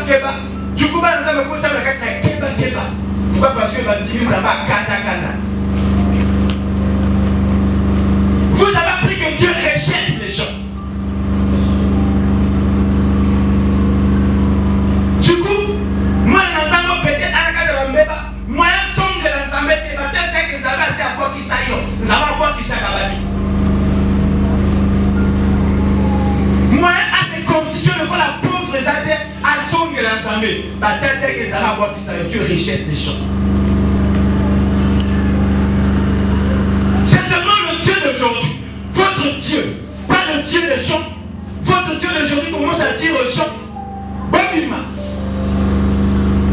Keba. Du coup, nous avons Keba. Pourquoi? Parce que nous avons Kata. Vous avez appris que Dieu rejette les gens. Du coup, moi, nous avons peut-être à la carte de Mbeba. Moi, je suis de la Zambété. Peut-être que nous avons assez à quoi qui s'aille. Nous avons à quoi qui s'accabali. Moi, à ces constitutions, de la pauvre Zadé à son de la Zambé. Peut-être que nous avons à quoi qui s'aille. Dieu rejette les gens. C'est seulement le Dieu d'aujourd'hui. Votre Dieu, pas le Dieu des gens. Votre Dieu d'aujourd'hui commence à dire aux gens, Bobima,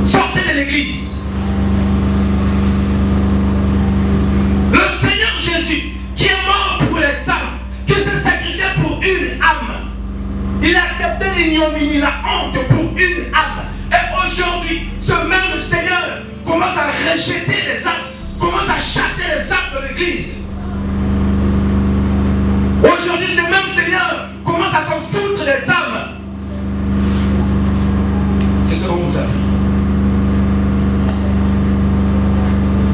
sortez de l'église. Le Seigneur Jésus, qui est mort pour les âmes, qui s'est sacrifié pour une âme, il a accepté l'ignominie, la honte pour une âme. Et aujourd'hui, ce même Seigneur commence à rejeter les âmes, commence à chasser les âmes de l'église. Aujourd'hui, ce même Seigneur commence à s'en foutre des âmes. C'est ce qu'on vous a dit.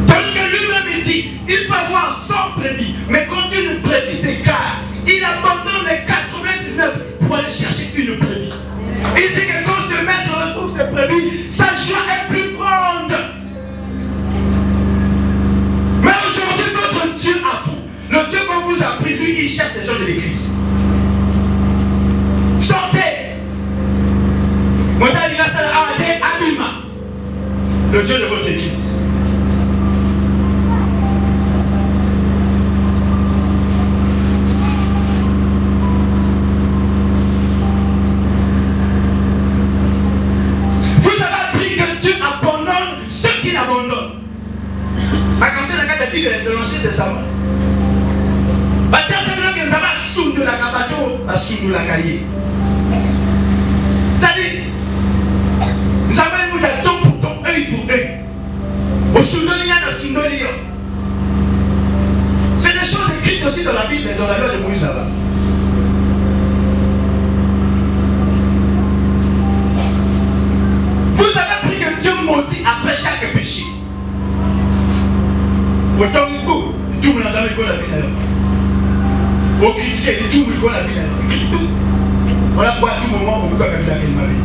Tandis que lui-même il dit, il peut avoir 100 brebis, mais quand une brebis s'écarte, il abandonne les 99 pour aller chercher une brebis. Il dit que quand ce maître retrouve ses brebis, sa joie est plus grande. Mais aujourd'hui, votre Dieu à vous, le Dieu qu'on vous a pris, lui, il cherche les gens de l'église. Sortez. Le Dieu de votre église. Vous avez appris que Dieu abandonne ceux qui l'abandonnent. Ma cancer la carte de l'Ancien Testament. C'est-à-dire, nous avons eu des dons pour ton œil pour œil. C'est des choses écrites aussi dans la Bible et dans la loi de Moïse là-bas. Vous avez appris que Dieu maudit après chaque péché. Autant que vous, tout le monde n'a jamais connu la vie d'ailleurs. Au critiquer, tout le monde connaît la vie d'ailleurs. Voilà pourquoi à tout moment, on peut même d'aller ma vie.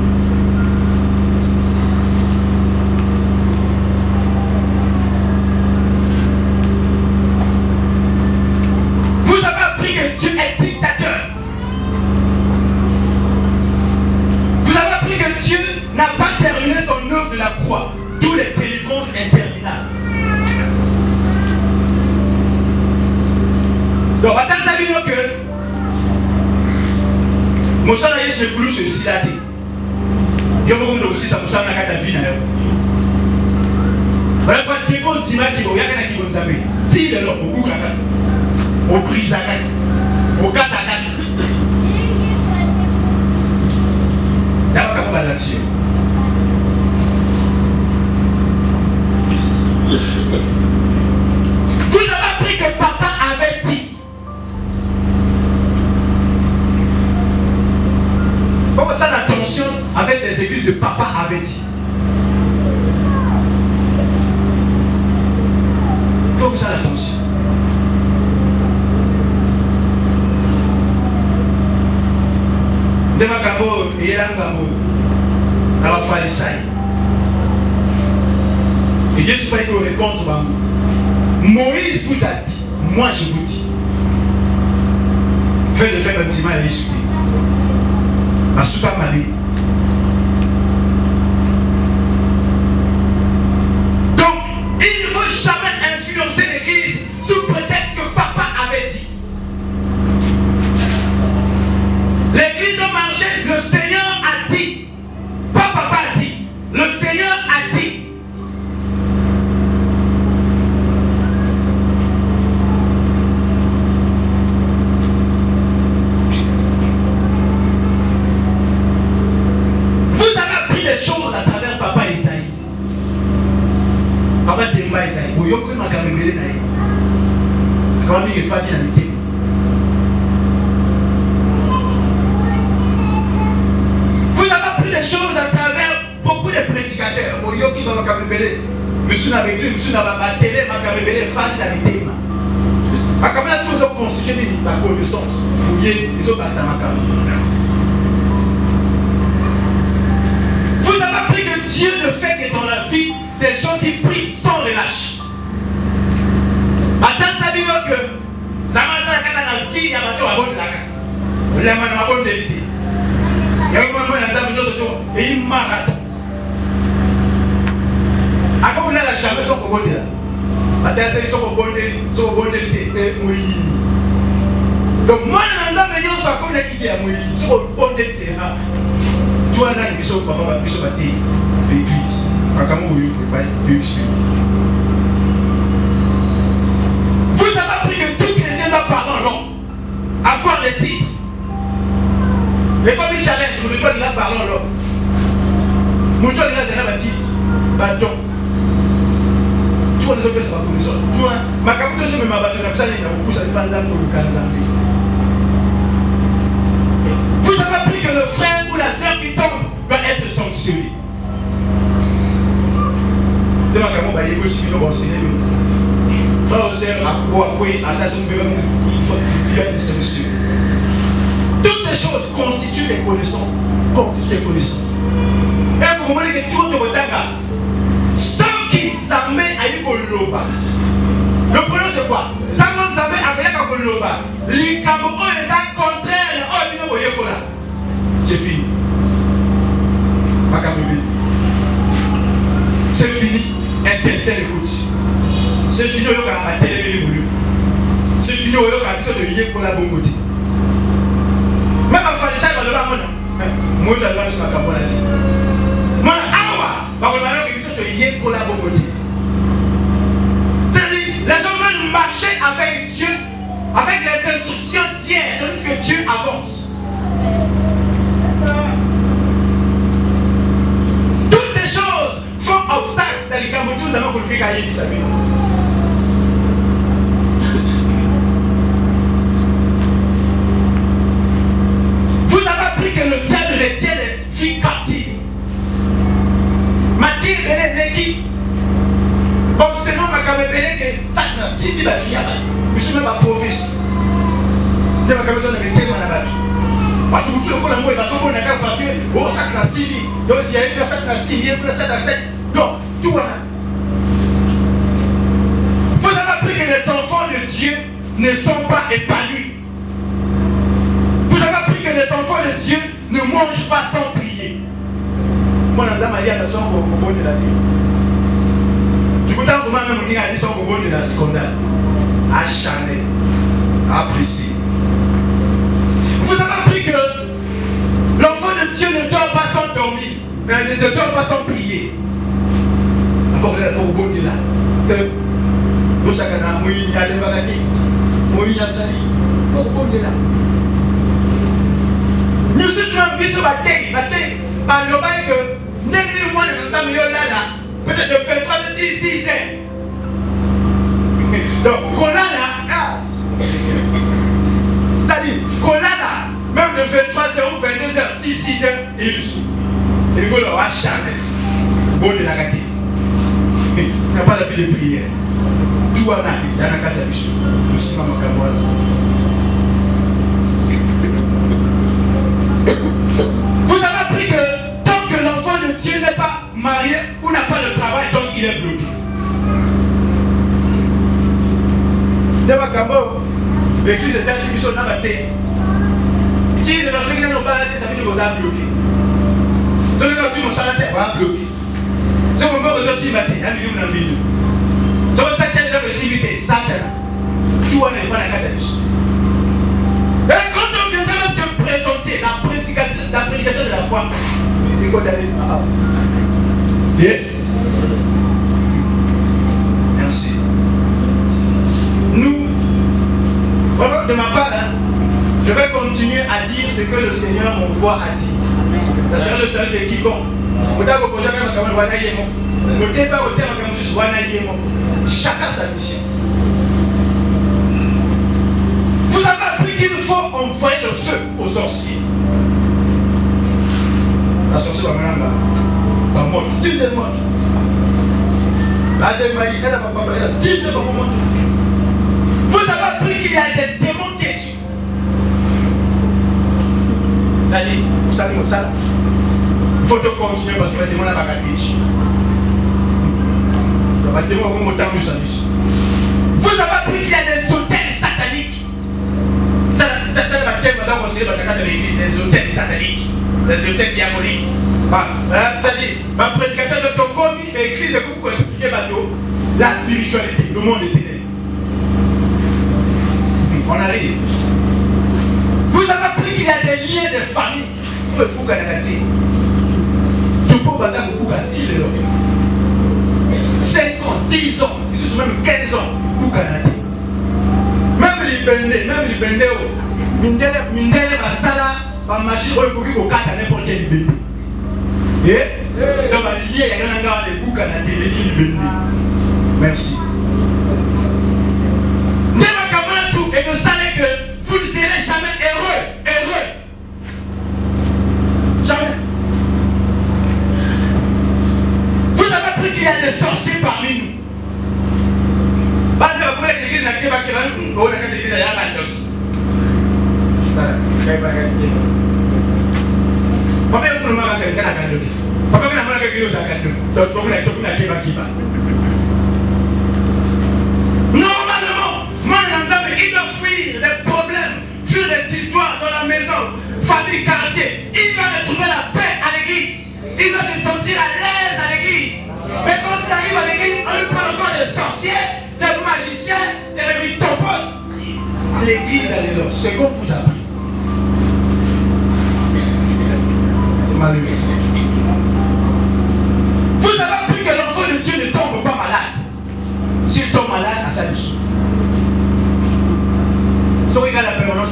Vous avez appris que Dieu est dictateur. Vous avez appris que Dieu n'a pas terminé son œuvre de la croix. D'où les délivrances interminables. Donc, attendez-vous que mon sang a se plus ceci là. Il y a aussi ça pour ça dans la vie. Voilà quoi, des bons dimanches qui vont y aller qui vont savoir. Si le nom au kaka, au brisaka, au kataka. D'abord comment là-dessus. Vous avez appris que papa avait dit. Comment ça la tension avec les églises de papa avait dit. Faut que ça la tension. De ma cabo et la cabo, la va faire ça. Et Jésus va nous répondre. Moïse vous a dit, moi je vous dis, faites le faire un petit mal à Jésus. Asuka Marie. Donc, il ne faut jamais influencer l'église sous prétexte que papa avait dit. L'église de Marchès, le Seigneur a dit. Pas papa a dit. Le Seigneur a dit. Choses à travers papa Isaïe. Papa Demba Isaïe. Vous avez ma caméra là. Quand il est fatigué, rebelle. Monsieur n'a réglé, monsieur n'a pas télé, ma rebelle phase d'habiter. Ma caméra tous ont constitué ma connaissance. Pour y aller, ils ont passé ma caméra. Vous avez appris que Dieu ne fait que dans la vie des gens qui prient sans relâche. Maintenant, ça veut dire que ça m'a dit que dans la vie, il y a un bonne il y a un bonne vérité. Il y a un bon et il marathon. À quoi on a la jamais son bonne là. Maintenant, c'est son bonne vérité et Moïse. Donc, moi, dans la vie, on s'en connaît qui est Moïse. Son bonne vérité. Toi, là, ils sont pas l'église. Vous avez appris que tout chrétien doit parler en langue, avoir les titres. Mais comme il challenge, vous ne pouvez pas parler en langue. Vous ne pouvez pas dire titre, bâton. Tout le monde ça va comme ça. Toi, ma capitale sur ma bâton, ça n'est pas ça dépend pour le Kanzambi. Vous avez appris que le frère ou la sœur qui tombe doit être sanctionné. Frère ou sœur, il doit être sanctionné. Toutes ces choses constituent des connaissances. Et pour moi, que tout le monde sans qui ça met à l'Ikoloba. Le problème c'est quoi? Tant qu'on savait avec l'Ikoloba, les Cameroun les a contraires, c'est fini. C'est fini. Intéressez l'écoute. C'est fini au à télé. C'est fini au à de lier pour la bonne côté. Même à faire ça, il va le moi, je vais sur ma cabane. Moi, c'est-à-dire, les gens veulent marcher avec Dieu, avec les instructions d'hier, tandis que Dieu avance. Toutes ces choses font obstacle dans les Camerounais, nous avons compris qu'il y a eu sa vie. Vous avez appris que le diable retient les filles captives. Mathilde, elle est qui? Comme c'est non, ma caméra, que ça n'a si dit la fille. Je suis même pas prophétie. Je ma caméra, on avait tellement la balle. Parce que tout le monde a mouillé, parce que bon, ça n'a si dit. Donc, il y a eu ça n'a si dit, ça n'a 7. Donc, tout va. Vous avez appris que les enfants de Dieu ne sont pas épanouis. Vous avez appris que les enfants de Dieu ne mangent pas sans prier. Moi, dans la maladie, je suis au bon de la terre. Du coup, tant que moi, même, je suis au bon de la seconde. À Chanel, à apprécier. Vous avez appris que l'enfant de Dieu ne dort pas sans dormir, ne dort pas sans prier. Avant au bon de là. Nous savons que nous avons des bagages. Nous avons des au bon de là. Nous sommes en vie sur la terre. Par le bail que nous mois de nous sommes là, peut-être de 23 de 6 ans. Donc, Kolala, c'est-à-dire, Kolala, même de 23h ou 22h, 16h, il est sous. Il go là, jamais. Bon de la gâte. Il n'y a pas de vie de prière. Tout en a, il y a un cas de mission. Nous sommes en Cameroun. Vous avez appris que tant que l'enfant de Dieu n'est pas marié ou n'a pas de travail, donc il est bloqué. Dans Cameroun, l'église est ainsi mise sur la terre. Si les personnes qui n'ont pas la terre, ça veut dire que vous avez bloqué. Ceux qui n'ont pas sur la terre, vous avez bloqué. Ceux qui n'ont pas aussi maté, il y a des gens qui ont ceux qui ont possibilité, Satan. Tout le monde est dans la catastrophe. Et quand on viendra même te présenter la prédication de la foi, il faut aller. Bien. Merci. Nous, vraiment de ma part, je vais continuer à dire ce que le Seigneur m'envoie à dire. Ça sera le seul de quiconque. Chacun sa mission. Vous avez appris qu'il faut envoyer le feu aux sorciers. La sorcière va maintenant dans le monde. Tu le demandes. Vous avez appris qu'il y a des démons qui tuent. C'est-à-dire, vous savez ça? Il faut te continuer parce que les démons n'ont pas gâté. Vous avez appris qu'il y a des hôtels sataniques. Des hôtels sataniques, des hôtels diaboliques. C'est-à-dire, ma prédicateur de ton commis, l'église, pour expliquer la spiritualité, le monde est ténèbres. On arrive. Vous avez appris qu'il y a des liens de famille. Vous pouvez gagner. Vous pouvez gagner 5 ans, 10 ans, même 15 ans. Vous gagner. Même les bendés, mindele basala ba machine oyo koki kokata n'importe quel bébé. Donc il y a un gars de bouca na télé libende. Merci. Ne pas comment tout et vous savez que vous ne serez jamais heureux. Jamais. Vous avez appris qu'il y a des sorciers parmi nous. Bah tu vas pouvoir l'église à Kéba Kéba ou la église à Yaman. Papa est pour le magasin de la cadeau. Papa est pour le magasin de la cadeau. Donc, on est tout le monde. Normalement, il doit fuir les problèmes, fuir les histoires dans la maison, famille, quartier. Il va retrouver la paix à l'église. Il va se sentir à l'aise à l'église. Mais quand il arrive à l'église, on lui parle encore des sorciers, des magiciens, des mythopones. L'église, elle est là. C'est comme vous appelez. Malheureux. Vous avez appris que l'enfant de Dieu ne tombe pas malade. S'il tombe malade, à sa dessous. Si on regarde la permanence,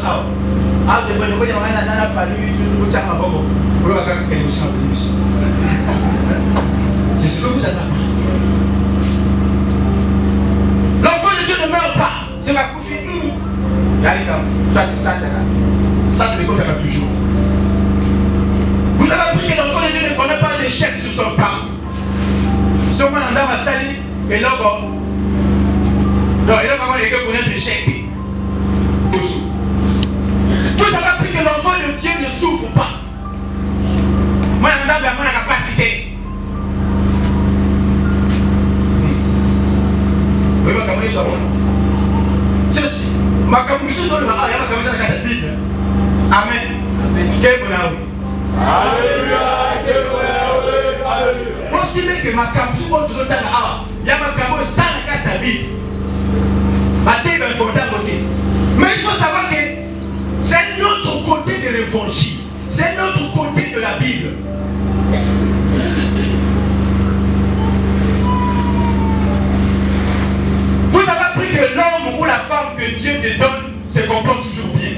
c'est ce que vous avez appris. L'enfant de Dieu ne meurt pas. C'est ma couffe. Ça te déconne toujours. Vous avez appris que l'enfant de Dieu ne connaît pas l'échec sur son parent. Si on a un sali, et là, non, il a connaître l'échec. Vous avez appris que l'enfant de Dieu ne souffre pas. Moi, nous avons la capacité. Oui, ma caméra est ceci. Ma caméra est sur le marché, ma caméra est dans la Bible. Amen. Quel bonheur. Alléluia. Aussi bien que ma caméra est sur le marché, il y a ma caméra est dans la Bible. Mais il faut savoir que c'est notre côté de l'évangile. C'est notre côté de la Bible. Vous avez appris que l'homme ou la femme que Dieu te donne se comporte toujours bien.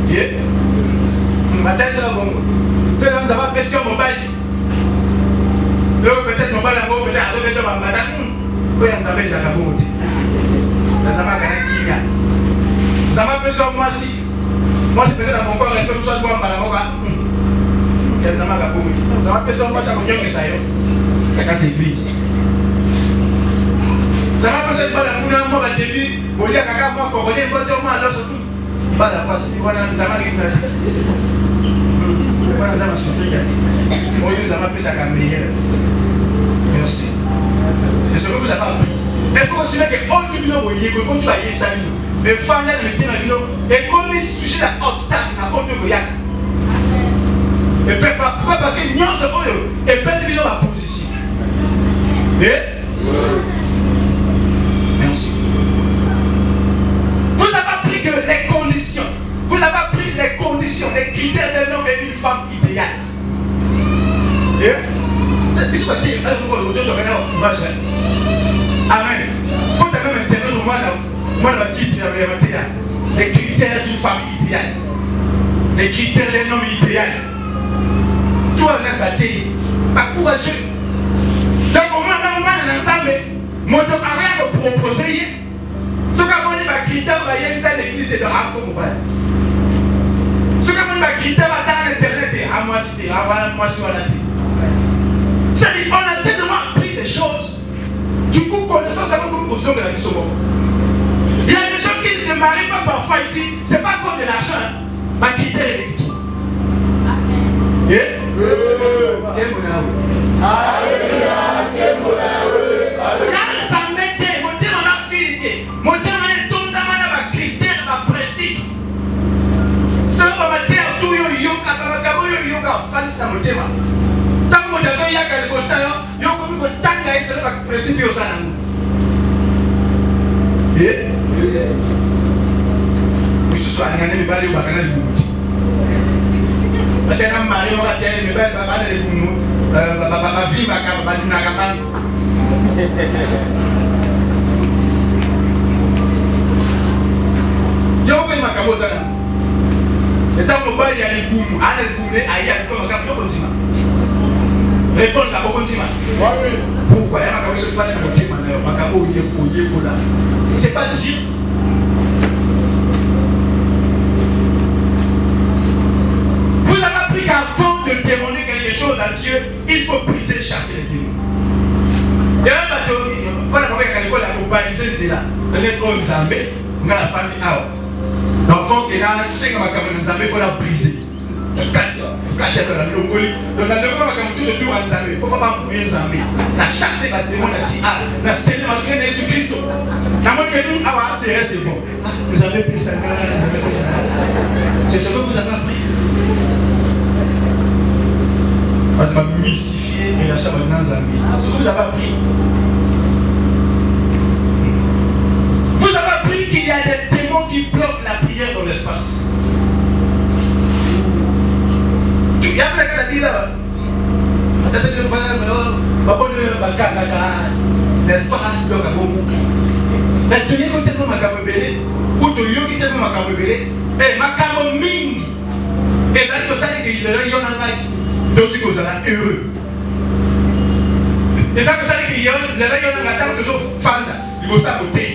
C'est là où nous avons pression mobile. Peut-être mobile à gauche, peut-être à ce moment-là. Oui, vous avez des acabos. Ça m'a fait ça moi aussi. Moi c'est peut-être dans mon corps, rester tout seul pour par la moka. Ça m'a fait ça moi, ça m'a fait ça. C'est église. Ça m'a fait ça pour la moi au début. Au lieu caca moi coronné, moi moi alors surtout. Pas la face, voilà, ça m'a dit. Voilà, ça m'a suffi. Moi ça m'a fait ça comme meilleur. Merci. C'est ce que vous avez appris. Il faut aussi dire que aucun bilan voyez que quand tu vas y aller, mais famille le thème bilan et comme il sujet la obstacle na autre goyak. Et pourquoi parce que nous sommes et parce que la position. Merci. Vous avez appris que les conditions, vous avez appris les conditions, les critères d'un homme et d'une femme idéale. C'est ce que tu dis. Amen. Quand tu as même internet, moi, je dis les critères d'une femme idéale, les critères d'un homme idéal. Toi, on a battu, courageux. Donc, au moins, on a ensemble, moi, je n'ai rien à proposer. Ce qu'on a dit, les critères, c'est l'église de Afro. Ce qu'on a dit, les critères, c'est internet, à moi, c'était, à moi, sur la télé. C'est-à-dire, on a tellement appris des choses. Il y a des gens qui ne se marient pas parfois ici, c'est pas comme de l'argent, ma critère est tout. Parce que quand Marie va dire, mais ben, va aller pour nous, va vivre à Nagaman. Je vais ma caboza. Et tant que il y a les boum, allez boumer, aïe, comme un cap de continent. Répondre à beaucoup de continent. Pourquoi il y a ma caboza pas de continent, ma caboza là. C'est pas dire. Qu'avant de demander quelque chose à Dieu, il faut briser, chasser les démons. Et là, quand on a balisé là, on est au Zambé, on a la famille out. L'enfant qui est là, c'est comme un Zambé, il faut la briser. Quand tu as la Mongolie, on a demandé tout le tour à Zambé. Pourquoi pas mourir Zambé? La chasse va démon à Tia, la scène va créer Jésus-Christ. La mode que nous avons intérêt, c'est bon. Vous avez pris ça, c'est ce que vous avez appris. On m'a mystifié et la chambre dans Zambie. C'est ce que vous avez appris. Vous avez appris qu'il y a des démons qui bloquent la prière dans l'espace. Il y a plein de gens là. L'espace bloque à beaucoup. Mais tu es côté de ma camébélé, ou tu es côté de ma camébélé, et ma camomine. Et ça dit que ça dit qu'il y a un bail. Donc tu es heureux. Et ça que ça dit qu'il y a un toujours fan. Il faut ça côté.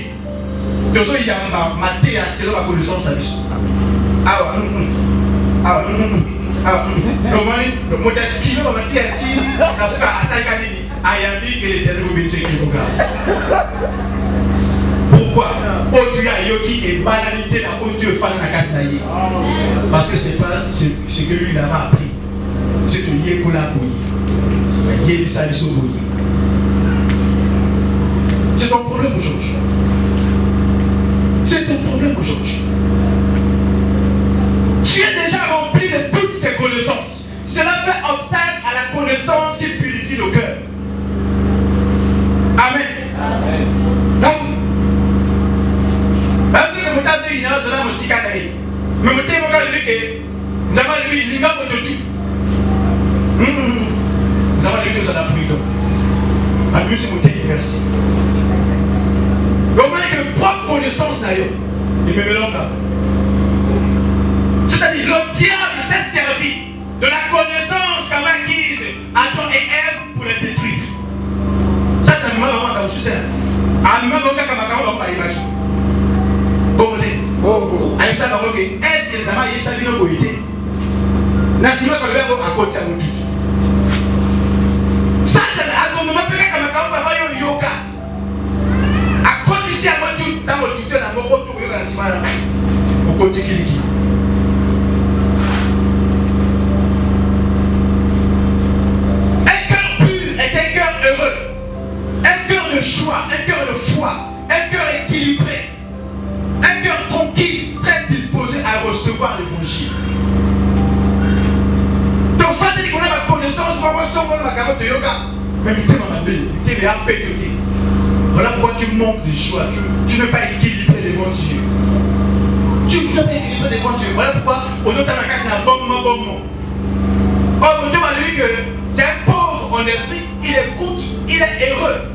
Donc il y a un maté à selon la connaissance à l'issue. Ah donc moi je dis que ma tia ti na suka asaikani ayambi que l'éternel vous bénisse qui vous garde. Pourquoi? Au-dessus yoki et banalité dans au-dessus fan na kasnaye. Parce que c'est pas ce que lui il a appris. C'est de yekola boyi. Yelisa liso boyi. C'est ton problème aujourd'hui. C'est ton problème aujourd'hui. Tu es déjà rempli de toutes ces connaissances. Cela fait obstacle à la connaissance qui purifie le cœur. Amen. Amen. Donc, parce que vous avez dit que cela me sicanaï. Mais vous avez dit que nous avons dit que nous avons dit nous avons dit que ça n'a pris donc. En plus, c'est mon merci. Donc, on a dit que propre connaissance, il me mélange là. C'est-à-dire, le diable s'est servi de la connaissance qu'avait acquise Adam et Ève pour les détruire. Ça, c'est un moment comme je sais. Un moment comme on va y aller. Comment est-ce que ça va y aller? Ça vient de goûter. Nassima quand le verbe à côté à mon but. Ça, c'est un moment comme on va y aller au yoga. À côté ici, à moi, tout dans mon tuteur, dans mon autre yoga, Nassima, au côté qui dit. Choix, un cœur de foi, un cœur équilibré, un cœur tranquille, très disposé à recevoir l'évangile. Donc, ça veut dire qu'on a la connaissance, de yoga, mais voilà pourquoi tu manques de choix, tu n'es pas équilibré devant Dieu. Tu n'es pas équilibré devant Dieu. Voilà pourquoi aujourd'hui, tu as un bon moment. Or, Dieu m'a dit que c'est un pauvre en esprit, il écoute, il est heureux.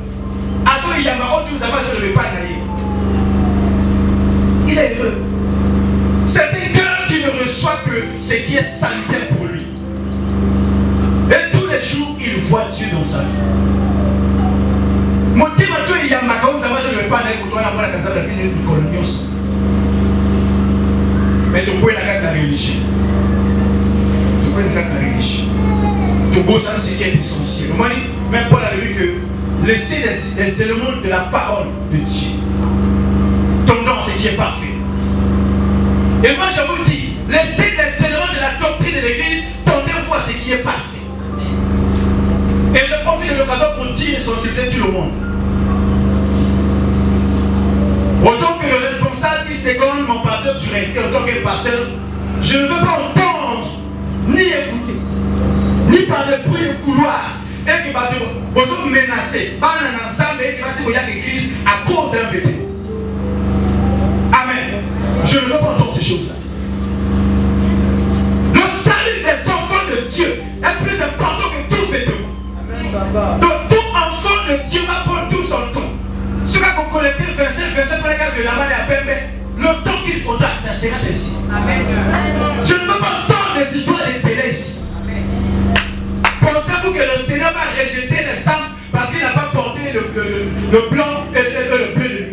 Il est heureux. C'est un cœur qui ne reçoit que ce qui est salutaire pour lui. Et tous les jours, il voit Dieu dans sa vie. Mon Dieu, il y a ma cause, je ne vais pas aller pour toi, la casa de la vie de colonios. Mais tu peux la la religion. Tu peux la religion. Tu peux ça, c'est ce qui est essentiel. Même Paul a dit que laissez les éléments de la parole de Dieu. qui est parfait. Et moi je vous dis, laissez les éléments de la doctrine de l'église, tournez-vous à ce qui est parfait. Et je profite de l'occasion pour dire et sensibiliser tout le monde. Autant que le responsable 10 secondes, mon pasteur du réalité, en tant que pasteur, je ne veux pas entendre, ni écouter, ni par le bruit de couloir, et que vous menacez, pas un ensemble, et que vous avez l'église à cause d'un bébé. Amen. Je ne veux pas entendre ces choses-là. Le salut des enfants de Dieu est plus important que tous ces vêtements. Donc tout enfant de Dieu va prendre tout son temps. Ce qu'on va collecter le verset pour les gars de la main et à peine, le temps qu'il faudra, ça sera ainsi. Amen. Je ne veux pas entendre des histoires de télé ici. Pensez-vous que le Seigneur va rejeter les âmes parce qu'il n'a pas porté le blanc et le bleu de lui?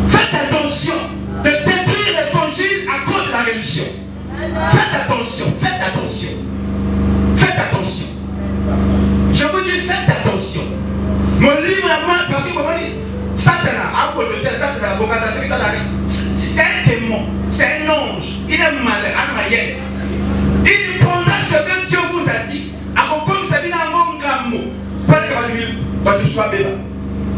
Faites attention de détruire l'évangile à cause de la religion. Faites attention, faites attention. Faites attention. Je vous dis, faites attention. Mon livre à moi, parce que vous me dites, Satan, c'est un démon, c'est un ange, il est malin, un maïen. Il prendra ce que Dieu vous a dit. Comme ça dit dans mon gamme, pas de tu sois bébé.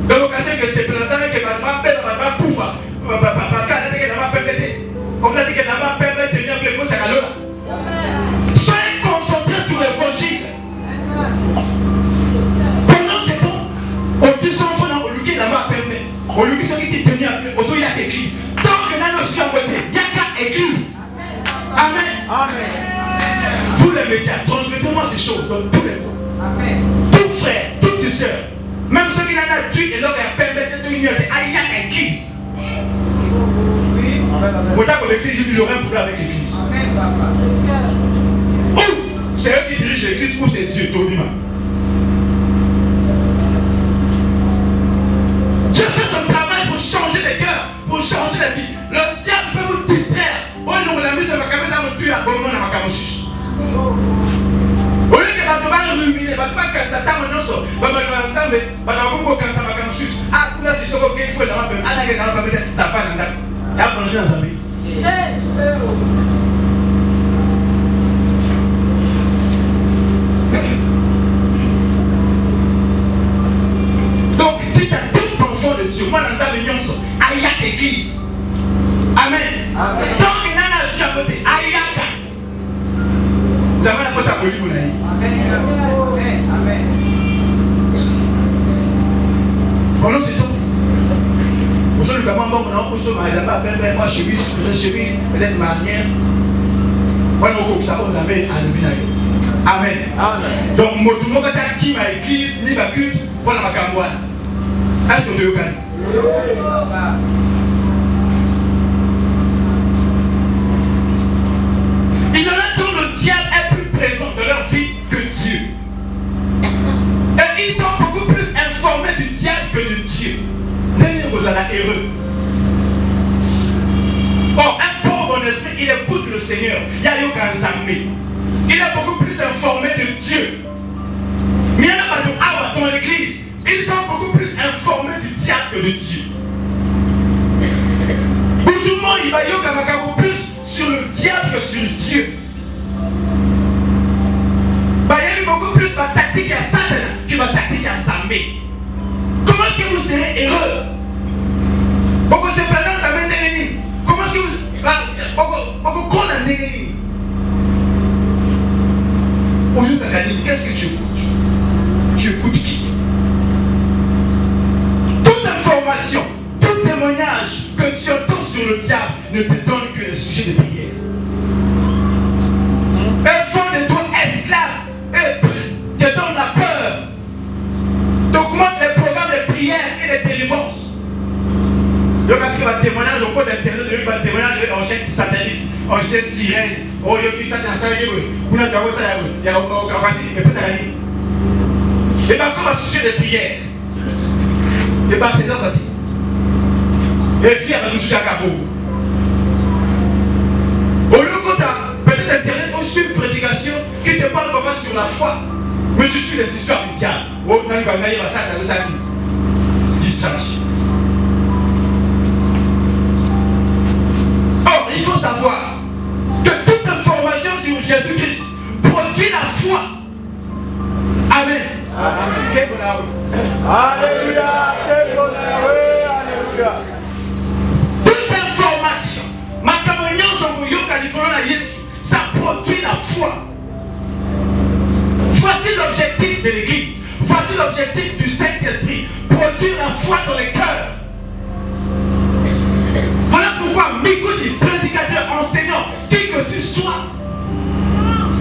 Donc, l'occasion que c'est présent que va pouvoir, parce qu'elle a dit qu'elle n'a pas permis. On a dit qu'elle n'a pas permis de tenir le compte à l'heure. Soyez concentrés sur l'évangile. Pendant ce temps, on dit son enfant, on lui dit qu'il n'a pas permis. On lui dit ce qui est tenu à plus, il y a l'église. Tant que nous sommes à côté, il n'y a qu'à l'église. Amen. Amen. Vous les médias, transmettez-moi ces choses dans tous les temps. Amen. Tout frère, toute soeur, même ceux qui n'ont pas tué et leur permettent de tenir à l'église. Vous avez collectif, il y aura un problème avec l'église. Ou c'est eux qui dirigent l'église ou c'est Dieu, Tonima. Dieu fait son travail pour changer les cœurs, pour changer la vie. Le diable peut vous distraire. Oh non, la mise de ma caméra, ça me tue à bon moment dans ma caméra. Au lieu que tu vas ruminer, tu vas cancer, tu vas cancer, tu vas ensemble, tu vas cancer, tu vas cancer. Ah, tu vas se dire qu'il faut la main, ah, là, il va mettre ta femme là. Il va prendre ensemble. Donc, dites à tout enfant de Dieu, moi, dans la réunion, il y a l'église. Amen. Amen. Donc, il y a un Dieu à côté, il y a nous avons la force à Amen. Amen. Pendant ce temps, vous savez comment on se marie là-bas, moi chez lui, peut-être manière. Voilà, on ça, vous avez Amen. Amen. Donc, moi, tout le monde qui m'a église, ni ma culte, pour la macamboine. Est-ce que tu veux gagner? Il y en a dont le diable est plus présent dans leur vie que Dieu. Et ils sont beaucoup plus informés du diable que de Dieu. D'ailleurs, vous allez heureux. Or, un pauvre en esprit, il écoute le Seigneur. Il y a aucun zamé. Il est beaucoup plus informé de Dieu. Mais il y en a pas dans l'église. Ils sont beaucoup plus informés du diable que de Dieu. Pour tout le monde, il va y avoir plus sur le diable que sur Dieu. Il y a beaucoup plus la tactique à Satan que la tactique à Zambé. Comment est-ce que vous serez heureux? Pourquoi c'est pas dans Zambé? Comment est-ce que vous condamnez? Au lieu de qu'est-ce que tu écoutes? Tu écoutes qui? Toute information, tout témoignage que tu entends sur le diable ne te donne que le sujet de prière. Elles font de toi esclave et te donnent la peur. T'augmentes les programmes de prière et de délivrance. Donc, parce qu'il va témoignage au cours d'internet, il va témoignage en chaîne sataniste, en chaîne sirène. Oh, il y a qui Satan, ça y est, vous n'avez pas ça, il y a au capacité, mais pas ça. Et bien, ça va sujet de prière. Et bien, c'est là côté. Et puis, il va nous sujet à Cabo. Au lieu que tu as peut-être internet ou sur une prédication qui te parle pas sur la foi, mais tu suis les histoires du diable. Oh, non, il va venir à ça, dans sa vie. 10 centimes. foi. Amen. Alléluia. Alléluia. Toute information, ça produit la foi. Voici l'objectif de l'Église. Voici l'objectif du Saint-Esprit. Produire la foi dans les cœurs. Voilà pourquoi Miko dit prédicateur, enseignant, qui que tu sois,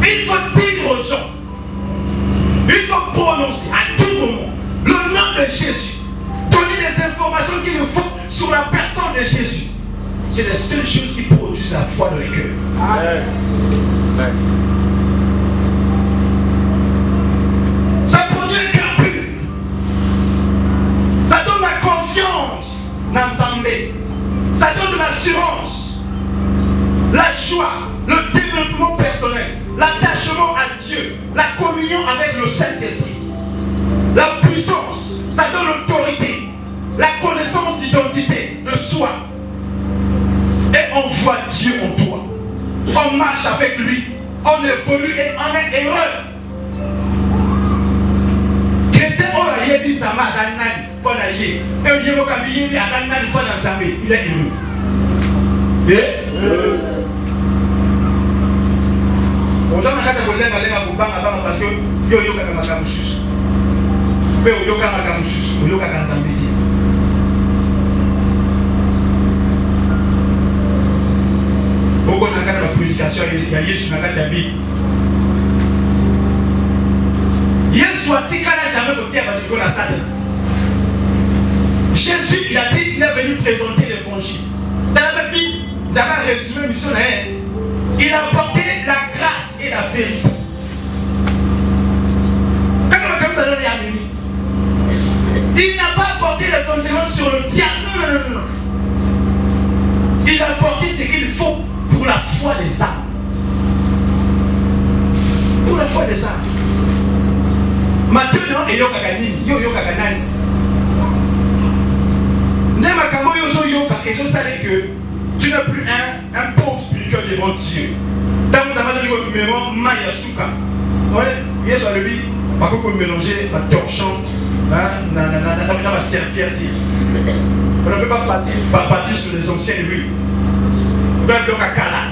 il faut dire aux gens, il faut prononcer à tout moment le nom de Jésus. Donner des informations qu'il faut sur la personne de Jésus. C'est les seules choses qui produisent la foi dans les cœurs. Amen. Ça produit un cœur pur. Ça donne la confiance dans Zambé. Ça donne de l'assurance, la joie, le développement personnel, l'attachement à Dieu, la communion avec le Saint-Esprit, la puissance, ça donne l'autorité, la connaissance d'identité, de soi. Et on voit Dieu en toi. On marche avec lui, on évolue et on est heureux. Chrétien, on a dit ça, il est heureux. Jésus, il a dit, il est venu présenter l'évangile. Dans la Bible, vous avez un résumé missionnaire. Il a apporté la grâce et la vérité. Il n'a pas apporté les enseignements sur le diable. Non. Il a apporté ce qu'il faut pour la foi des âmes. Pour la foi des âmes. Maintenant, il y a que tu n'es plus un pauvre spirituel devant Dieu. Dans vous avez dit que Maya Souka. Hier sur le lit, par contre, vous mélangez la torchon, la serpillère. On ne peut pas partir sur les anciennes rues. Vous pouvez bloquer à Kala.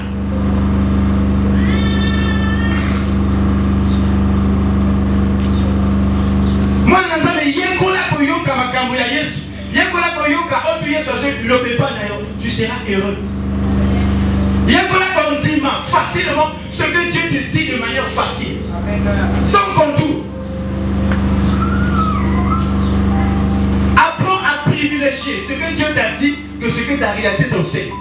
Moi, je suis tu seras heureux. Il y a qu'on dit facilement ce que Dieu te dit de manière facile, sans contour. Apprends à privilégier ce que Dieu t'a dit que ce que ta réalité t'enseigne.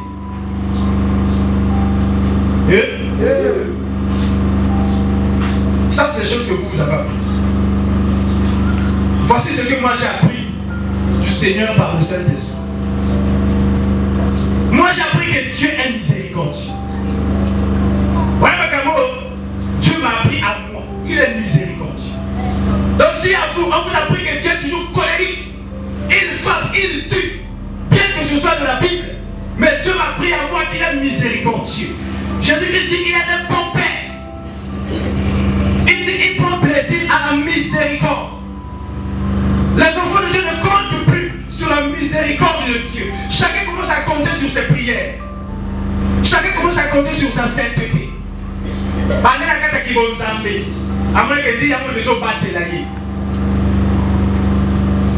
Ça, c'est des choses que vous avez appris. Voici ce que moi j'ai appris du Seigneur par le Saint-Esprit. Moi j'ai appris que Dieu est miséricordieux. Dieu m'a appris à moi, il est miséricordieux. Donc si à vous, on vous a appris que Dieu est toujours colérique, il frappe, il tue, bien que ce soit de la Bible, mais Dieu m'a appris à moi qu'il est miséricordieux. Jésus-Christ dit qu'il est un bon Père. Il dit qu'il prend plaisir à la miséricorde. Les enfants de Dieu ne comptent plus sur la miséricorde de Dieu. Chacun commence à compter sur ses prières. Chacun commence à compter sur sa sainteté.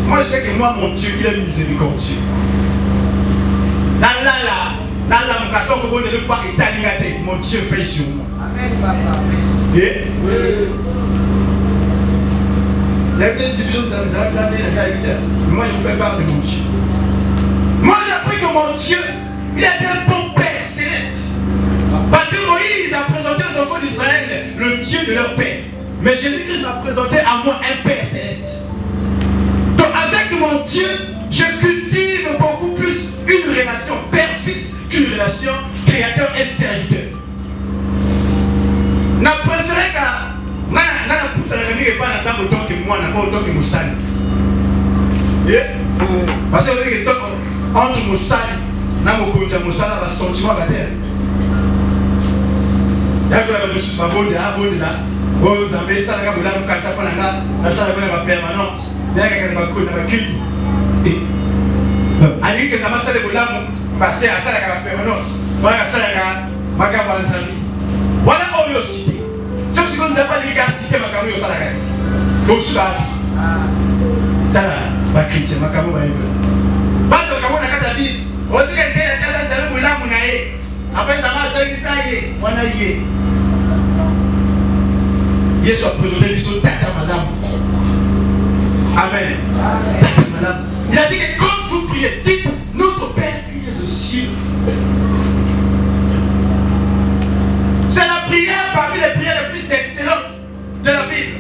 Moi je sais que moi mon Dieu il est miséricordieux. Mon Dieu fait sur moi. Amen. Il y a des divisions de moi je vous fais part de mon Dieu. Moi j'ai appris que mon Dieu, il est un bon Père céleste. Parce que Moïse a présenté aux enfants d'Israël le Dieu de leur Père. Mais Jésus-Christ a présenté à moi un Père céleste. Donc avec mon Dieu, je cultive beaucoup plus une relation Père-Fils qu'une relation créateur et serviteur. Je préfère qu'à parce que entre Moussali et Moussala, va sentiment à terre. Il y a que la Oh, Zambé, ça, là, vous avez un ça, la salle de permanence. Là, il y a un coup de cul. Ani que ça m'a salé pour l'âme, parce que la salle de permanence. Voilà la salle de ma campagne Zambé. Voilà où aussi. C'est ce qu'on n'a pas dit qu'à citer ma campagne au salaire. Donc, ça, tala, ma chrétien, ma campagne. Pas de campagne à Katabi. Aussi, il y a des gens qui ont l'âme, après, ça m'a salé, ça y est, on a y est. Yesu a présenté les choses tata madame. Amen. Tata madame. Il a dit que quand vous priez, dites notre Père qui est aux cieux. C'est la prière parmi les prières les plus excellentes de la Bible.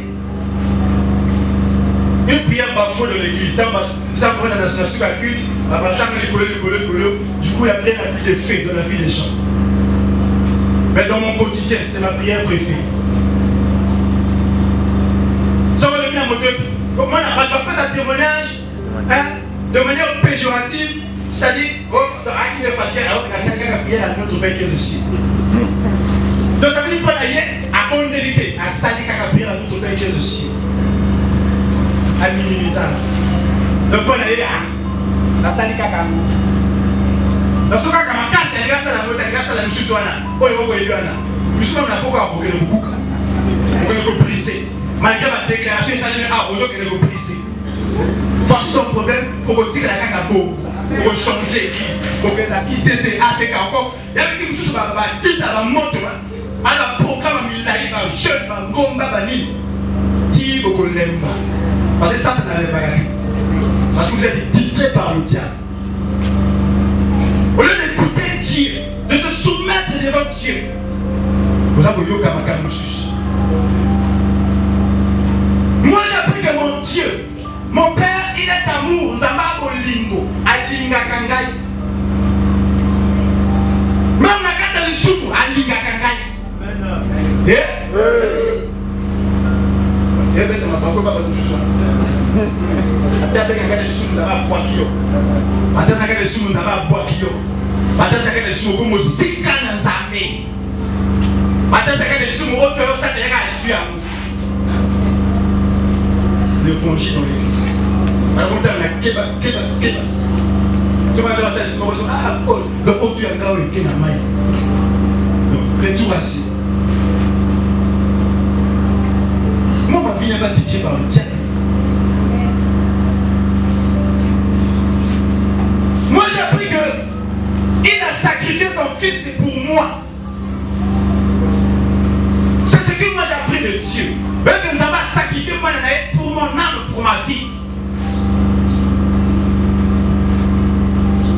Une prière parfois de l'église. Ça prend la nation sur la culte. Du coup, la prière n'a plus d'effet dans la vie des gens. Mais dans mon quotidien, c'est ma prière préférée. Ça va devenir un moteur. Comment on n'a pas fait un témoignage de manière péjorative, c'est-à-dire, oh, dans un qui est fatigué, alors qu'on a 5 ans à prier à notre Père qui est aussi. Donc ça veut dire qu'on a à honnêteté, à salir à prier à notre Père qui est aussi. À minimiser. Donc on a à salir à dans ce cas, quand on casse, il y a ça la moto, il y a ça la musique, oh, il y a ça. On n'a pas encore le bouc. On peut briser. Malgré ma déclaration, il s'agit de aux que vous brisez. Voici ton problème pour que tu aies la cacapo, pour changer l'église, pour que ta vie c'est assez encore. Il y a des choses qui sont dites à la moto. Alors, programme, il arrive à jeune, à gomba, à nid. Dis beaucoup l'aime. Parce que ça, tu n'avais pas gagné. Parce que vous êtes distrait par le diable. Au lieu d'écouter Dieu, de se soumettre devant Dieu, vous avez eu comme un sus. Moi j'ai appris que mon Dieu, mon Père, il est amour, nous avons lingo, alinga kangai. Même la carte de soupe, alinga kangai. Eh? Eh ben, tu m'as pas compris ce soir. Attends, c'est que les soupe, nous avons boire qui yo. Attends, c'est que les soupe, nous avons boire qui yo. Attends, c'est que les soupe, comme sika dans zamé. Attends, c'est que les soupe, au cœur, ça t'est rassuré à nous. L'évangile dans l'église. Alors, on a keba. C'est moi qui ai fait ça. Ah, le haut du hangar est dans la maille. Donc, retour assis. Moi, ma vie n'est pas tiquée par le diable. Moi, j'ai appris qu'il a sacrifié son fils pour moi. C'est ce que moi j'ai appris de Dieu. Même que nous avons sacrifié moi pour mon âme, pour ma vie.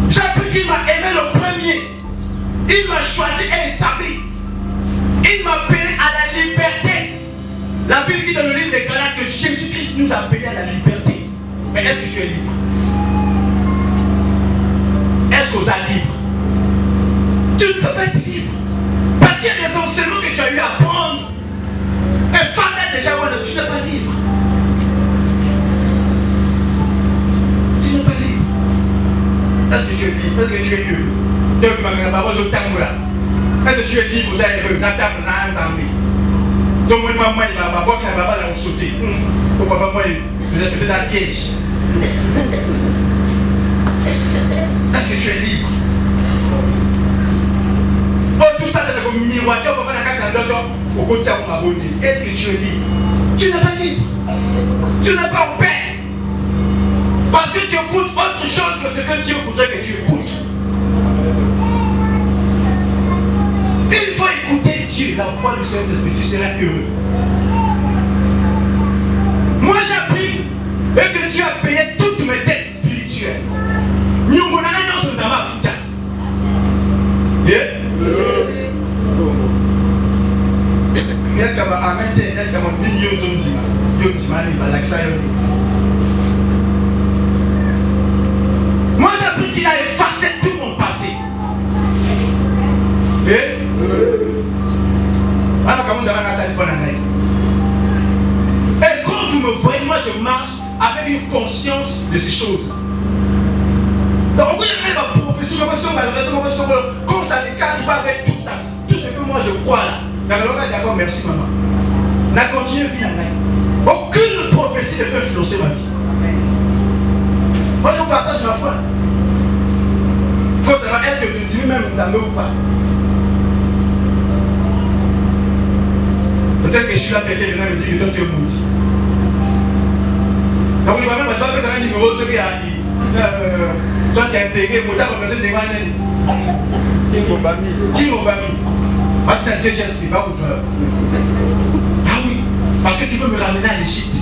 J'ai appris qu'il m'a aimé le premier. Il m'a choisi et établi. Il m'a appelé à la liberté. La Bible dit dans le livre des Galates que Jésus-Christ nous a appelés à la liberté. Mais est-ce que tu es libre? Est-ce que vous êtes libre? Tu ne peux pas être libre. Parce qu'il y a des enseignements que tu as eu à apprendre. Et Fada déjà, tu n'es pas libre. Tu n'es pas libre. Est-ce que tu es libre? Est-ce que tu es heureux? Est-ce que tu es libre? Vous êtes heureux? Donc, moi, il va avoir que la baba l'a sauté. Pourquoi pas, vous êtes peut-être à piège. Est-ce que tu es libre? Oh, tout ça, c'est comme miroiter, on va faire la carte d'un autre. Est-ce que tu es libre? Tu n'es pas libre. Tu n'es pas en paix. Parce que tu écoutes autre chose que ce que Dieu voudrait que tu écoutes. Il faut écouter Dieu, la voix du Saint-Esprit, tu seras heureux. Moi j'ai appris que Dieu a payé toutes mes dettes spirituelles. Nous avons fait. Moi j'ai appris qu'il a effacé tout mon passé. Et quand vous me voyez, moi je marche avec une conscience de ces choses. Donc on va profession, quand ça les cadre avec tout ça, tout ce que moi je crois là. D'accord, merci maman. n'a continué vie à l'air. Aucune prophétie ne peut influencer ma vie. Moi, je partage ma foi. Il faut savoir, est-ce que tu dis même ça ou pas? Peut-être que je suis là, quelqu'un vient me dire que toi tu es maudit. Donc, il va même pas que ça va un numéro, ce qui a dit. Soit tu es intégré, moi, tu as commencé de demander. King Obami. C'est un DGSP, pas pour toi. Ah oui, parce que tu veux me ramener à l'Égypte.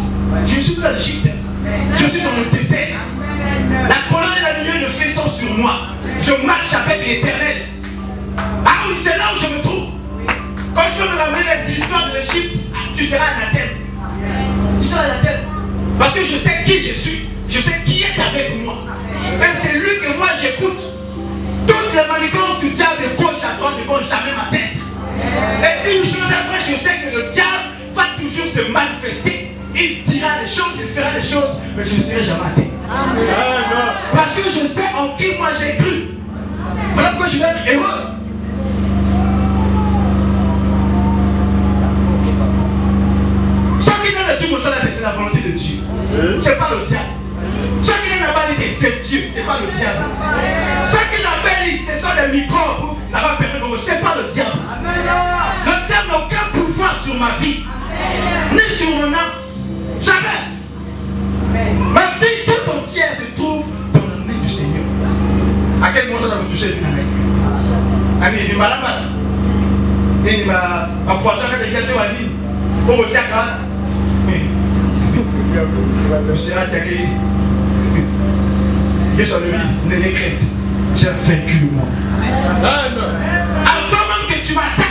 Je suis dans l'Égypte. Je suis dans le désert. La colonne et la lumière de feu sont sur moi. Je marche avec l'Éternel. Ah oui, c'est là où je me trouve. Quand je veux me ramener les histoires de l'Égypte, tu seras anathème. Tu seras anathème. Parce que je sais qui je suis. Je sais qui est avec moi. Et c'est lui que moi j'écoute. Toutes les manigances du diable de gauche à droite ne vont jamais m'atteindre. Et une chose après, je sais que le diable va toujours se manifester. Il dira des choses, il fera des choses, mais je ne serai jamais atteint. Parce que je sais en qui moi j'ai cru. Voilà pourquoi je vais être heureux. Ce qui donne le Dieu, c'est la volonté de Dieu. C'est pas le diable. Ce qui donne la banalité, c'est Dieu, c'est pas le diable. Ce qui l'embellit, ce sont des microbes. Ça va permettre de c'est pas le diable. Le diable n'a aucun pouvoir sur ma vie, ni sur mon âme. Jamais. Ma vie tout entière se trouve dans la main du Seigneur. À quel moment ça va vous toucher? Ami, il m'a la balle. Il m'a poisson quand il y a deux amis. Pour le diable. Le Seigneur attaqué. Dieu sur lui, ne les crainte. J'ai vaincu le monde. Avant même que tu m'attaques.